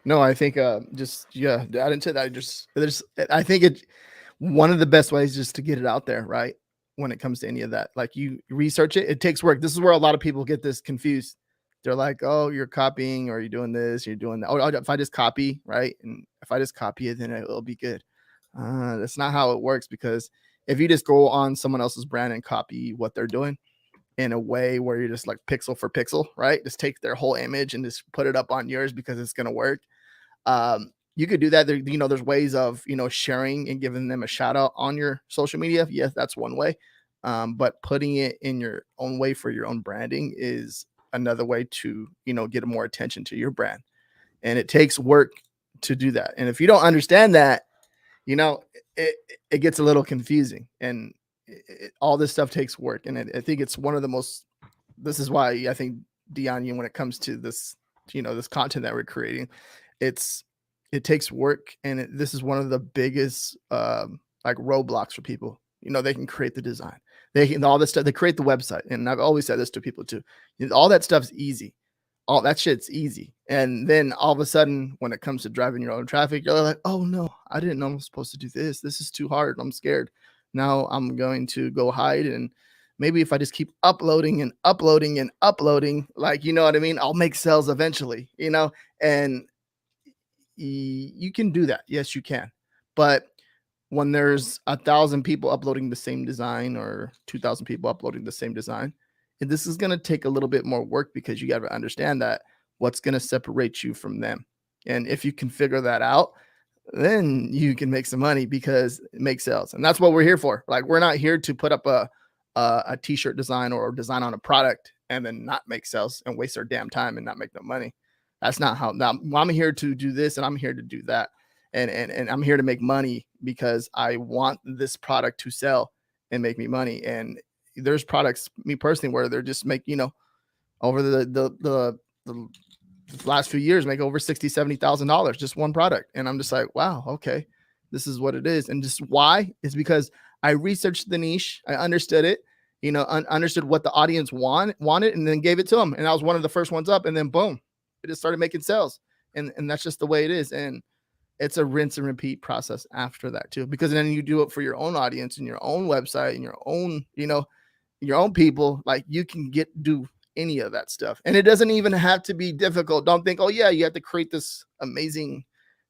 No, I think just add into that. I think one of the best ways just to get it out there, right? When it comes to any of that, like you research it, it takes work. This is where a lot of people get this confused. They're like, oh, you're copying, or you're doing this, you're doing that. Oh, if I just copy, right? And if I just copy it, then it'll be good. That's not how it works, because if you just go on someone else's brand and copy what they're doing in a way where you're just like pixel for pixel, right? Just take their whole image and just put it up on yours because it's going to work. You could do that. There, there's ways of, sharing and giving them a shout out on your social media. Yes, that's one way. But putting it in your own way for your own branding is another way to, get more attention to your brand. And it takes work to do that. And if you don't understand that, it gets a little confusing, and all this stuff takes work. And I think it's one of the most, this is why I think Dion, when it comes to this, this content that we're creating, it takes work. And this is one of the biggest, like roadblocks for people. They can create the design, they can, all this stuff, they create the website. And I've always said this to people too. All that stuff's easy. All that shit's easy. And then all of a sudden, when it comes to driving your own traffic, you're like, oh no, I didn't know I'm supposed to do this. This is too hard. I'm scared. Now I'm going to go hide. And maybe if I just keep uploading and uploading and uploading, like, you know what I mean? I'll make sales eventually, and you can do that. Yes, you can. But when there's 1,000 people uploading the same design or 2,000 people uploading the same design, and this is going to take a little bit more work, because you got to understand that what's going to separate you from them. And if you can figure that out, then you can make some money, because it makes sales. And that's what we're here for. Like, we're not here to put up a t-shirt design or design on a product and then not make sales and waste our damn time and not make no money. That's not how. Now, I'm here to do this and I'm here to do that. And I'm here to make money because I want this product to sell and make me money. And there's products, me personally, where they're just make, over the last few years, make over $60,000-$70,000, just one product. And I'm just like, wow, okay, this is what it is. And just why is because I researched the niche. I understood it, understood what the audience wanted, and then gave it to them. And I was one of the first ones up, and then boom, it just started making sales. And that's just the way it is. And it's a rinse and repeat process after that too, because then you do it for your own audience and your own website and your own, your own people. Like, you can do any of that stuff, and it doesn't even have to be difficult. Don't think, oh yeah, you have to create this amazing,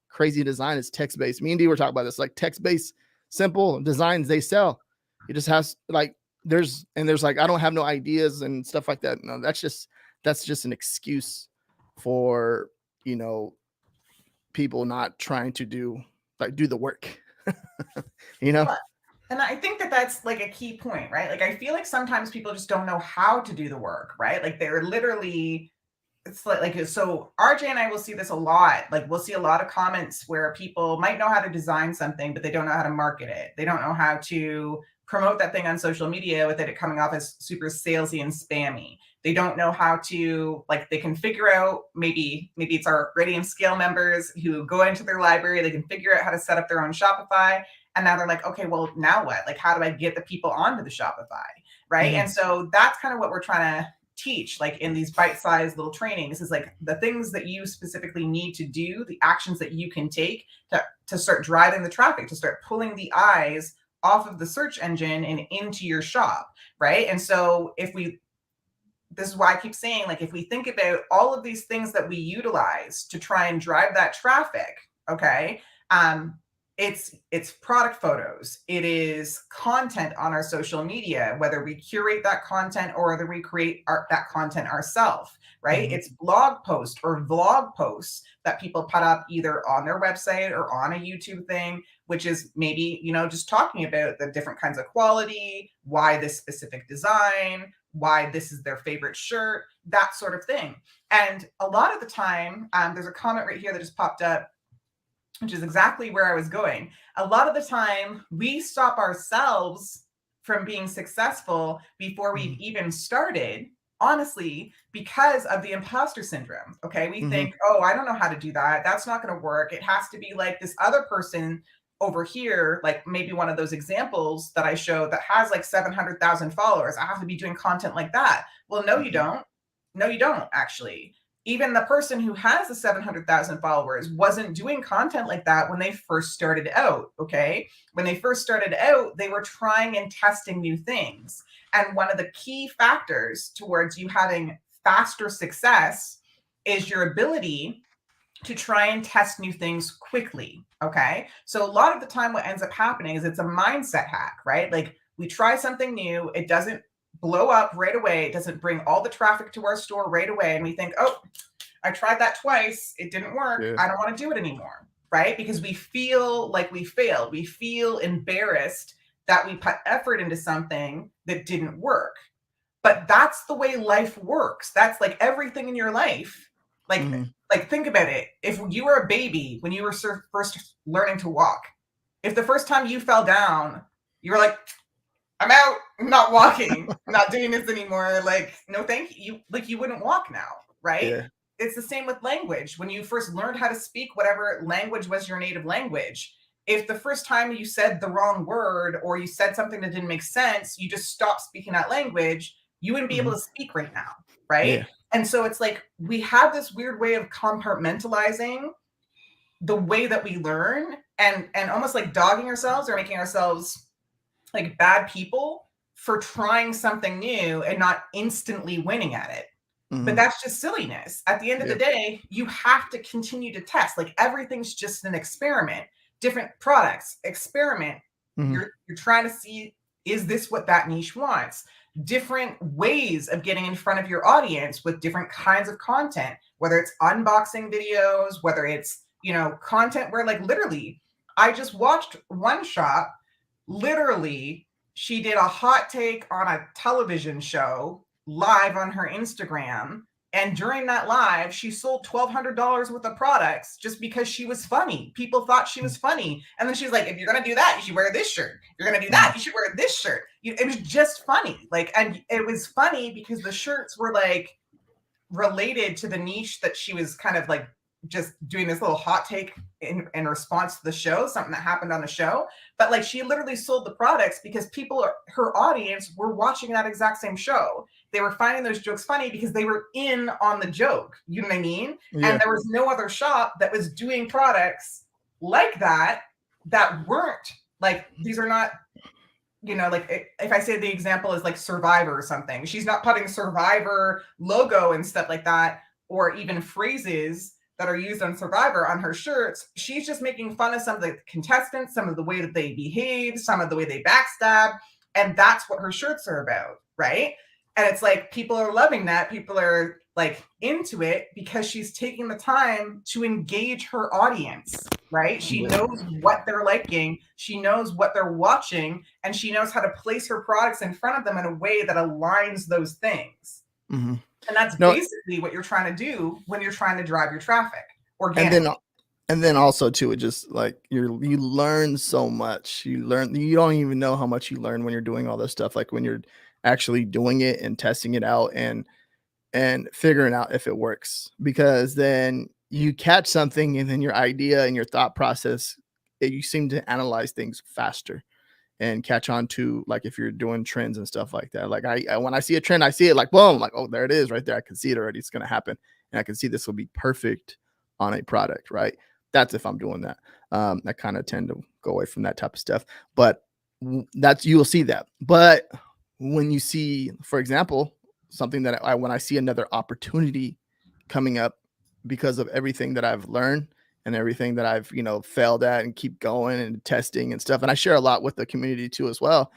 crazy design. It's text-based. Me and Dee were talking about this, like text-based, simple designs, they sell. It just has like, there's like, I don't have no ideas and stuff like that. No, that's just an excuse for, people not trying to do the work. And I think that that's like a key point, right? Like, I feel like sometimes people just don't know how to do the work, right? Like, they're literally, it's like, so RJ and I will see this a lot. Like, we'll see a lot of comments where people might know how to design something, but they don't know how to market it. They don't know how to promote that thing on social media without it coming off as super salesy and spammy. They don't know how to, like, they can figure out, maybe it's our Radiant Scale members who go into their library, they can figure out how to set up their own Shopify. And now they're like, okay, well, now what? Like, how do I get the people onto the Shopify, right? Mm-hmm. And so that's kind of what we're trying to teach, like, in these bite-sized little trainings, is like the things that you specifically need to do, the actions that you can take to start driving the traffic, to start pulling the eyes off of the search engine and into your shop, right? And so this is why I keep saying, like, if we think about all of these things that we utilize to try and drive that traffic, okay, it's product photos, it is content on our social media, whether we curate that content or whether we create that content ourselves, right? Mm-hmm. It's blog posts or vlog posts that people put up either on their website or on a YouTube thing, which is maybe, just talking about the different kinds of quality, why this specific design, why this is their favorite shirt, that sort of thing. And a lot of the time, there's a comment right here that just popped up, which is exactly where I was going. A lot of the time, we stop ourselves from being successful before we've even started, honestly, because of the imposter syndrome. Okay, we think, oh, I don't know how to do that. That's not going to work. It has to be like this other person over here, like maybe one of those examples that I showed that has like 700,000 followers. I have to be doing content like that. Well, no, you don't. No, you don't, actually. Even the person who has the 700,000 followers wasn't doing content like that when they first started out, okay? When they first started out, they were trying and testing new things. And one of the key factors towards you having faster success is your ability to try and test new things quickly. Okay. So a lot of the time, what ends up happening is it's a mindset hack, right? Like we try something new, it doesn't blow up right away, it doesn't bring all the traffic to our store right away. And we think, oh, I tried that twice, it didn't work, Yeah. I don't want to do it anymore, right? Because we feel like we failed, we feel embarrassed that we put effort into something that didn't work. But that's the way life works. That's like everything in your life. Like, Mm-hmm. like think about it. If you were a baby when you were first learning to walk, if the first time you fell down, you were like, "I'm out. I'm not walking. I'm not doing this anymore." Like, no, thank you. Like, you wouldn't walk now, right? Yeah. It's the same with language. When you first learned how to speak whatever language was your native language, if the first time you said the wrong word or you said something that didn't make sense, you just stopped speaking that language, you wouldn't be able Mm-hmm. to speak right now, right? Yeah. And so it's like we have this weird way of compartmentalizing the way that we learn and almost like dogging ourselves or making ourselves like bad people for trying something new and not instantly winning at it. But Mm-hmm. that's just silliness. At the end of the Yeah. day, you have to continue to test. Like everything's just an experiment. Different products, experiment. Mm-hmm. You're trying to see, is this what that niche wants? Different ways of getting in front of your audience with different kinds of content, whether it's unboxing videos, whether it's, content where like literally I just watched one shop. Literally, she did a hot take on a television show live on her Instagram. And during that live, she sold $1,200 worth of products just because she was funny. People thought she was funny. And then she's like, if you're going to do that, you should wear this shirt. If you're going to do that, you should wear this shirt. It was just funny. Like, and it was funny because the shirts were like related to the niche that she was kind of like just doing this little hot take in response to the show, something that happened on the show. But like she literally sold the products because her audience were watching that exact same show. They were finding those jokes funny because they were in on the joke. You know what I mean? Yeah. And there was no other shop that was doing products like that weren't like, these are not, like if I say the example is like Survivor or something, she's not putting Survivor logo and stuff like that, or even phrases that are used on Survivor on her shirts. She's just making fun of some of the contestants, some of the way that they behave, some of the way they backstab. And that's what her shirts are about, right? And it's like people are loving that. People are like into it because she's taking the time to engage her audience, right? She knows what they're liking, she knows what they're watching, and she knows how to place her products in front of them in a way that aligns those things. Mm-hmm. And that's basically what you're trying to do when you're trying to drive your traffic organically. And then also too, it just like you learn so much. You don't even know how much you learn when you're doing all this stuff. Like when you're actually doing it and testing it out and figuring out if it works, because then you catch something and then your idea and your thought process, you seem to analyze things faster and catch on to, like if you're doing trends and stuff like that. Like I when I see a trend, I see it like boom, like, oh, there it is right there. I can see it already. It's going to happen. And I can see this will be perfect on a product, right? That's if I'm doing that. I kind of tend to go away from that type of stuff, but you'll see that. But when you see, for example, something that when I see another opportunity coming up because of everything that I've learned and everything that I've, failed at and keep going and testing and stuff. And I share a lot with the community too, as well.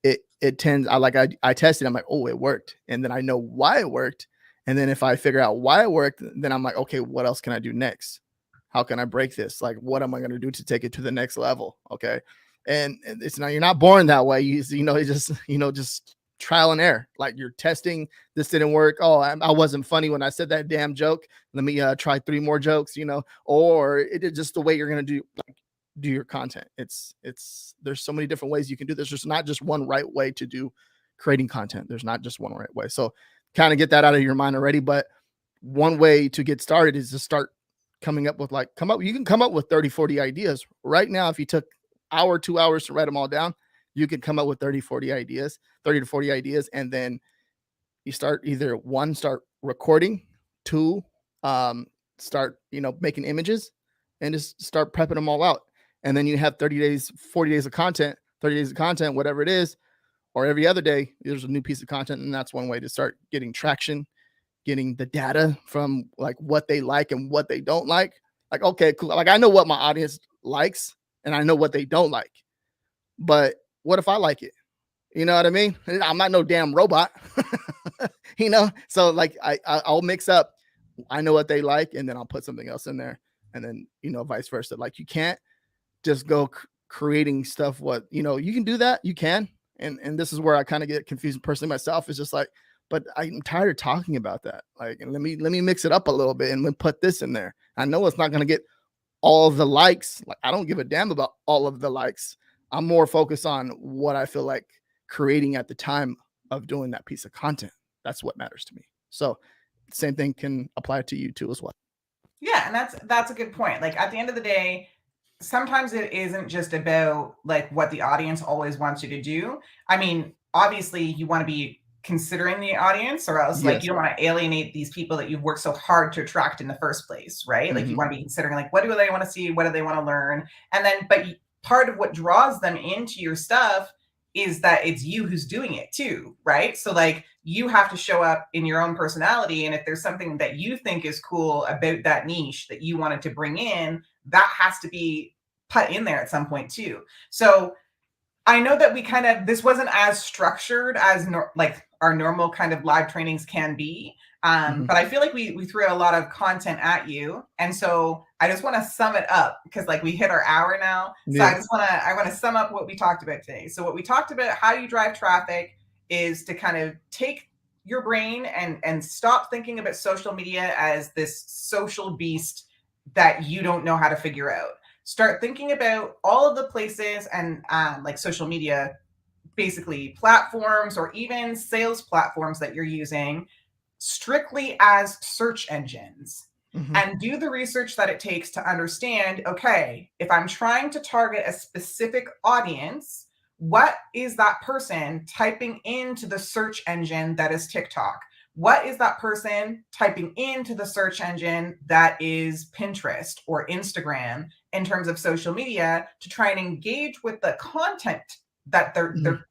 It tends, I tested, I'm like, oh, it worked. And then I know why it worked. And then if I figure out why it worked, then I'm like, okay, what else can I do next? How can I break this? Like, what am I going to do to take it to the next level? Okay. And it's not, you're not born that way. It's just trial and error. Like you're testing, this didn't work. Oh, I wasn't funny when I said that damn joke. Let me try 3 more jokes, or it is just the way you're going to do your content. There's so many different ways you can do this. There's not just one right way to do creating content. There's not just one right way. So kind of get that out of your mind already. But one way to get started is to start coming up with you can come up with 30, 40 ideas right now. If you took hour, 2 hours to write them all down, you could come up with 30 to 40 ideas. And then you start start recording, 2, start, making images and just start prepping them all out. And then you have 30 days, 40 days of content, 30 days of content, whatever it is, or every other day, there's a new piece of content. And that's one way to start getting traction, getting the data from like what they like and what they don't like. Like, okay, cool. Like I know what my audience likes and I know what they don't like. But what if I like it? You know what I mean? I'm not no damn robot. So like I'll mix up. I know what they like, and then I'll put something else in there, and then vice versa. Like you can't just go creating stuff. What you can do that, you can, and this is where I kind of get confused personally myself. It's just like, but I'm tired of talking about that. Like, let me mix it up a little bit and then put this in there. I know it's not going to get all of the likes. Like I don't give a damn about all of the likes. I'm more focused on what I feel like creating at the time of doing that piece of content. That's what matters to me. So same thing can apply to you too as well. Yeah, and that's a good point. Like at the end of the day, sometimes it isn't just about like what the audience always wants you to do. I mean, obviously you want to be considering the audience, or else like Yes. you don't want to alienate these people that you've worked so hard to attract in the first place, right? Like you Mhm. want to be considering like what do they want to see, what do they want to learn, and then part of what draws them into your stuff is that it's you who's doing it too, right? So like you have to show up in your own personality, and if there's something that you think is cool about that niche that you wanted to bring in, that has to be put in there at some point too. So I know that this wasn't as structured as like our normal kind of live trainings can be. Mhm. But I feel like we threw a lot of content at you. And so I just want to sum it up because like we hit our hour now. So Yeah. I want to sum up what we talked about today. So what we talked about, how you drive traffic, is to kind of take your brain and stop thinking about social media as this social beast that you don't know how to figure out. Start thinking about all of the places and like social media, basically platforms or even sales platforms that you're using strictly as search engines, Mhm. and do the research that it takes to understand, okay, if I'm trying to target a specific audience, what is that person typing into the search engine that is TikTok? What is that person typing into the search engine that is Pinterest or Instagram in terms of social media, to try and engage with the content that Mhm. they're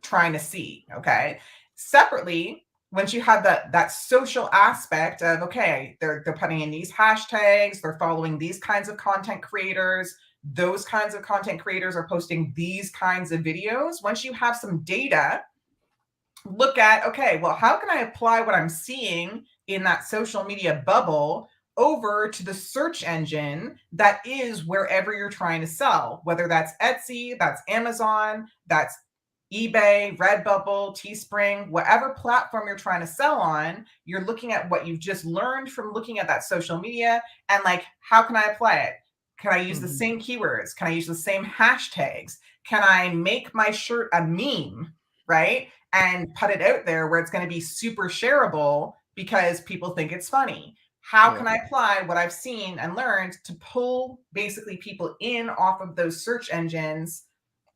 trying to see? Okay. Separately, once you have that social aspect of, okay, they're putting in these hashtags, they're following these kinds of content creators, those kinds of content creators are posting these kinds of videos. Once you have some data, look at, okay, well, how can I apply what I'm seeing in that social media bubble over to the search engine that is wherever you're trying to sell, whether that's Etsy, that's Amazon, that's eBay, Redbubble, Teespring, whatever platform you're trying to sell on. You're looking at what you've just learned from looking at that social media and like, how can I apply it? Can I use the Mhm. same keywords? Can I use the same hashtags? Can I make my shirt a meme, right? And put it out there where it's going to be super shareable because people think it's funny. How Yeah. can I apply what I've seen and learned to pull basically people in off of those search engines,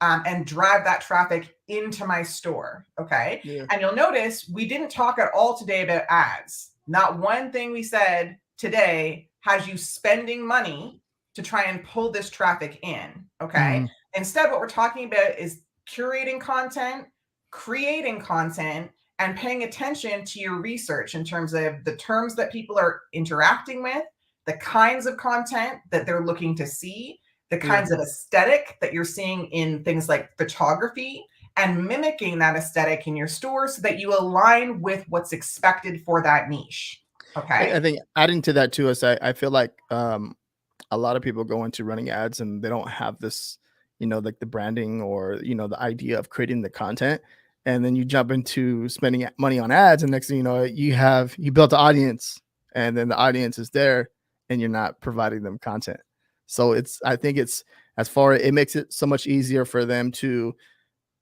and drive that traffic into my store? Okay. Yeah. And you'll notice we didn't talk at all today about ads. Not one thing we said today has you spending money to try and pull this traffic in. Okay. Mhm. Instead, what we're talking about is curating content, creating content, and paying attention to your research in terms of the terms that people are interacting with, the kinds of content that they're looking to see, the Yeah. kinds of aesthetic that you're seeing in things like photography, and mimicking that aesthetic in your store so that you align with what's expected for that niche. I Okay. think adding to that too is I feel like a lot of people go into running ads and they don't have this, like the branding or the idea of creating the content. And then you jump into spending money on ads, and next thing you know, you built an audience, and then the audience is there, and you're not providing them content. So I think it's it makes it so much easier for them to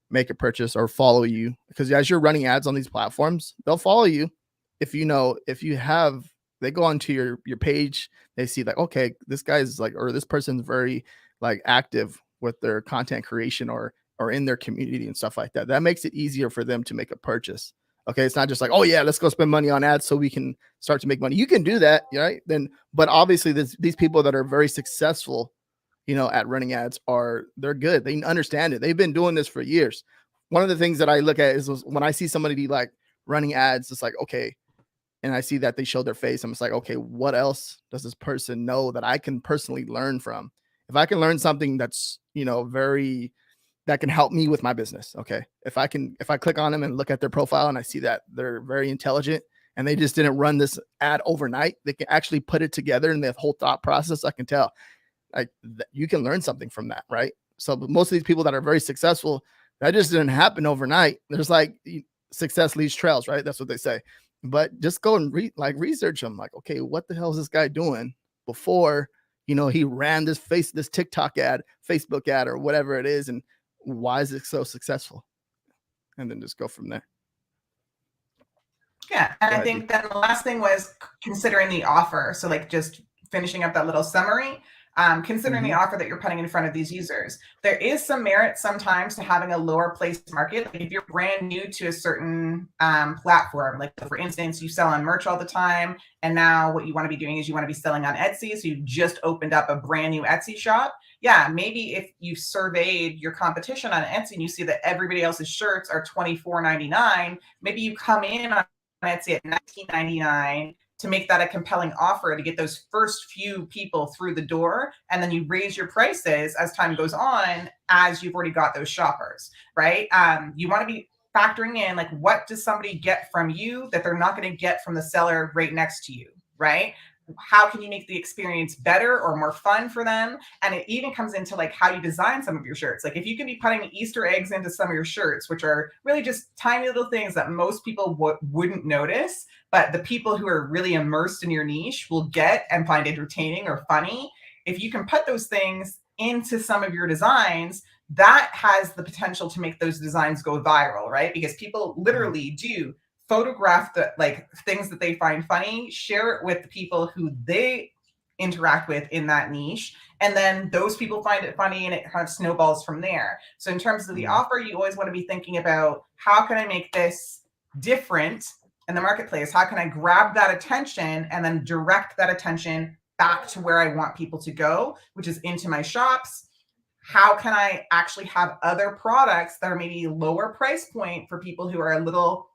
make a purchase or follow you, because as you're running ads on these platforms, they'll follow you if you have they go onto your page, they see like, okay, this guy's like, or this person's very like active with their content creation or in their community and stuff like that. That makes it easier for them to make a purchase. Okay, it's not just like, oh yeah, let's go spend money on ads so we can start to make money. You can do that, right? Then, but obviously, these people that are very successful, at running ads, they're good. They understand it. They've been doing this for years. One of the things that I look at is when I see somebody like running ads, it's like, okay, and I see that they show their face, I'm just like, okay, what else does this person know that I can personally learn from? If I can learn something that's, very that can help me with my business. Okay. If I click on them and look at their profile and I see that they're very intelligent and they just didn't run this ad overnight, they can actually put it together in their whole thought process. I can tell like you can learn something from that. Right. So most of these people that are very successful, that just didn't happen overnight. There's like success leaves trails, right? That's what they say. But just go and research them. Like, okay, what the hell is this guy doing before, he ran this TikTok ad, Facebook ad, or whatever it is, and why is it so successful? And then just go from there. Yeah, and I think then the last thing was considering the offer. So like just finishing up that little summary, considering the offer that you're putting in front of these users. There is some merit sometimes to having a lower placed market. Like if you're brand new to a certain platform, like for instance, you sell on merch all the time, and now what you want to be doing is you want to be selling on Etsy. So you just opened up a brand new Etsy shop. Yeah, maybe if you surveyed your competition on Etsy and you see that everybody else's shirts are $24.99, maybe you come in on Etsy at $19.99 to make that a compelling offer to get those first few people through the door. And then you raise your prices as time goes on, as you've already got those shoppers, right? You want to be factoring in like, what does somebody get from you that they're not going to get from the seller right next to you, right? How can you make the experience better or more fun for them? And it even comes into like how you design some of your shirts. Like if you can be putting Easter eggs into some of your shirts, which are really just tiny little things that most people wouldn't notice, but the people who are really immersed in your niche will get and find entertaining or funny. If you can put those things into some of your designs, that has the potential to make those designs go viral, right? Because people literally do photograph the like things that they find funny, share it with the people who they interact with in that niche, and then those people find it funny and it kind of snowballs from there. So in terms of the offer, you always want to be thinking about, how can I make this different in the marketplace? How can I grab that attention and then direct that attention back to where I want people to go, which is into my shops? How can I actually have other products that are maybe lower price point for people who are a little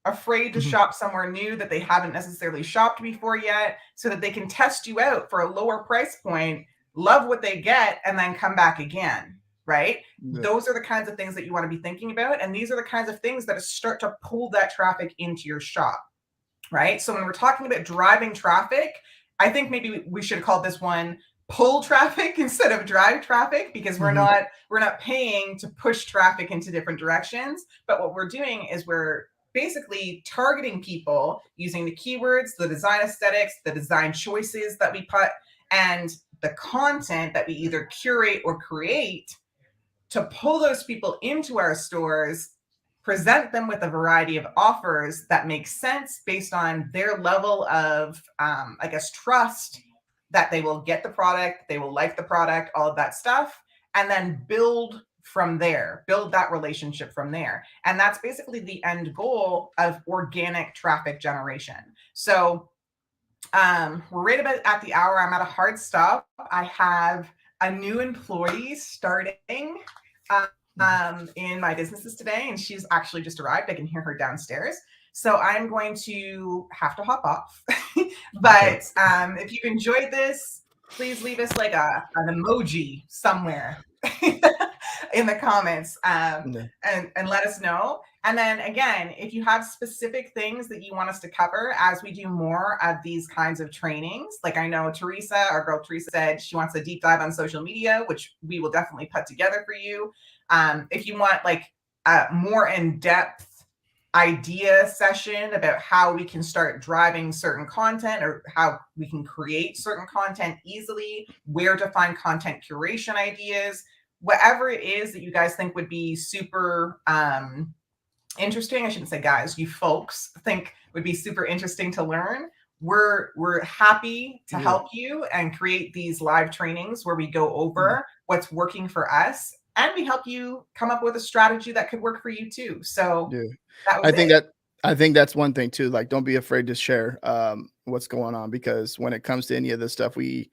afraid to shop somewhere new that they haven't necessarily shopped before yet, so that they can test you out for a lower price point, love what they get, and then come back again, right? Yeah. Those are the kinds of things that you want to be thinking about. And these are the kinds of things that start to pull that traffic into your shop, right? So when we're talking about driving traffic, I think maybe we should call this one pull traffic instead of drive traffic, because we're not paying to push traffic into different directions. But what we're doing is we're basically targeting people using the keywords, the design aesthetics, the design choices that we put, and the content that we either curate or create to pull those people into our stores, present them with a variety of offers that make sense based on their level of, trust that they will get the product, they will like the product, all of that stuff, and then build from there, build that relationship from there. And that's basically the end goal of organic traffic generation. So we're right about at the hour. I'm at a hard stop. I have a new employee starting in my businesses today, and she's actually just arrived. I can hear her downstairs. So I'm going to have to hop off. But if you enjoyed this, please leave us like an emoji somewhere in the comments and let us know. And then again, if you have specific things that you want us to cover as we do more of these kinds of trainings, like I know Teresa, our girl Teresa, said she wants a deep dive on social media, which we will definitely put together for you. If you want like a more in-depth idea session about how we can start driving certain content, or how we can create certain content easily, where to find content curation ideas, whatever it is that you guys think would be super interesting. I shouldn't say guys, you folks think would be super interesting to learn. We're happy to help you and create these live trainings where we go over what's working for us, and we help you come up with a strategy that could work for you too. So I think that's one thing too. Like, don't be afraid to share what's going on, because when it comes to any of this stuff, we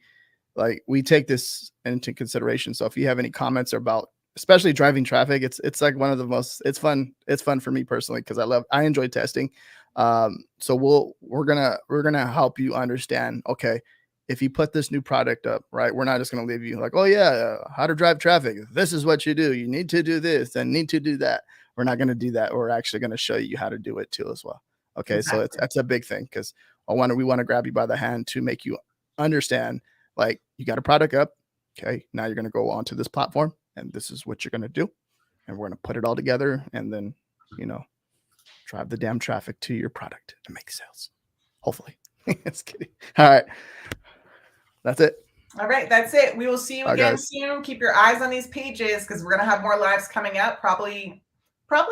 take this into consideration. So if you have any comments about, especially driving traffic, it's like one of the most, it's fun for me personally, because I enjoy testing. So we're gonna help you understand. Okay, if you put this new product up, right, we're not just gonna leave you like, oh yeah, how to drive traffic. This is what you do. You need to do this and need to do that. We're not gonna do that. We're actually gonna show you how to do it too as well. Okay, so Exactly. that's a big thing because we want to grab you by the hand to make you understand. Like you got a product up. Okay, now you're gonna go onto this platform, and this is what you're gonna do, and we're gonna put it all together, and then drive the damn traffic to your product and make sales. Hopefully. Just kidding. All right. That's it. All right, that's it. We will see you Bye, again guys. soon. Keep your eyes on these pages because we're going to have more lives coming up probably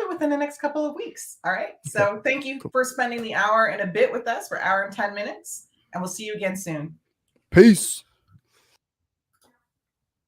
within the next couple of weeks. All right. So thank you Cool. for spending the hour and a bit with us for hour and 10 minutes. And we'll see you again soon. Peace.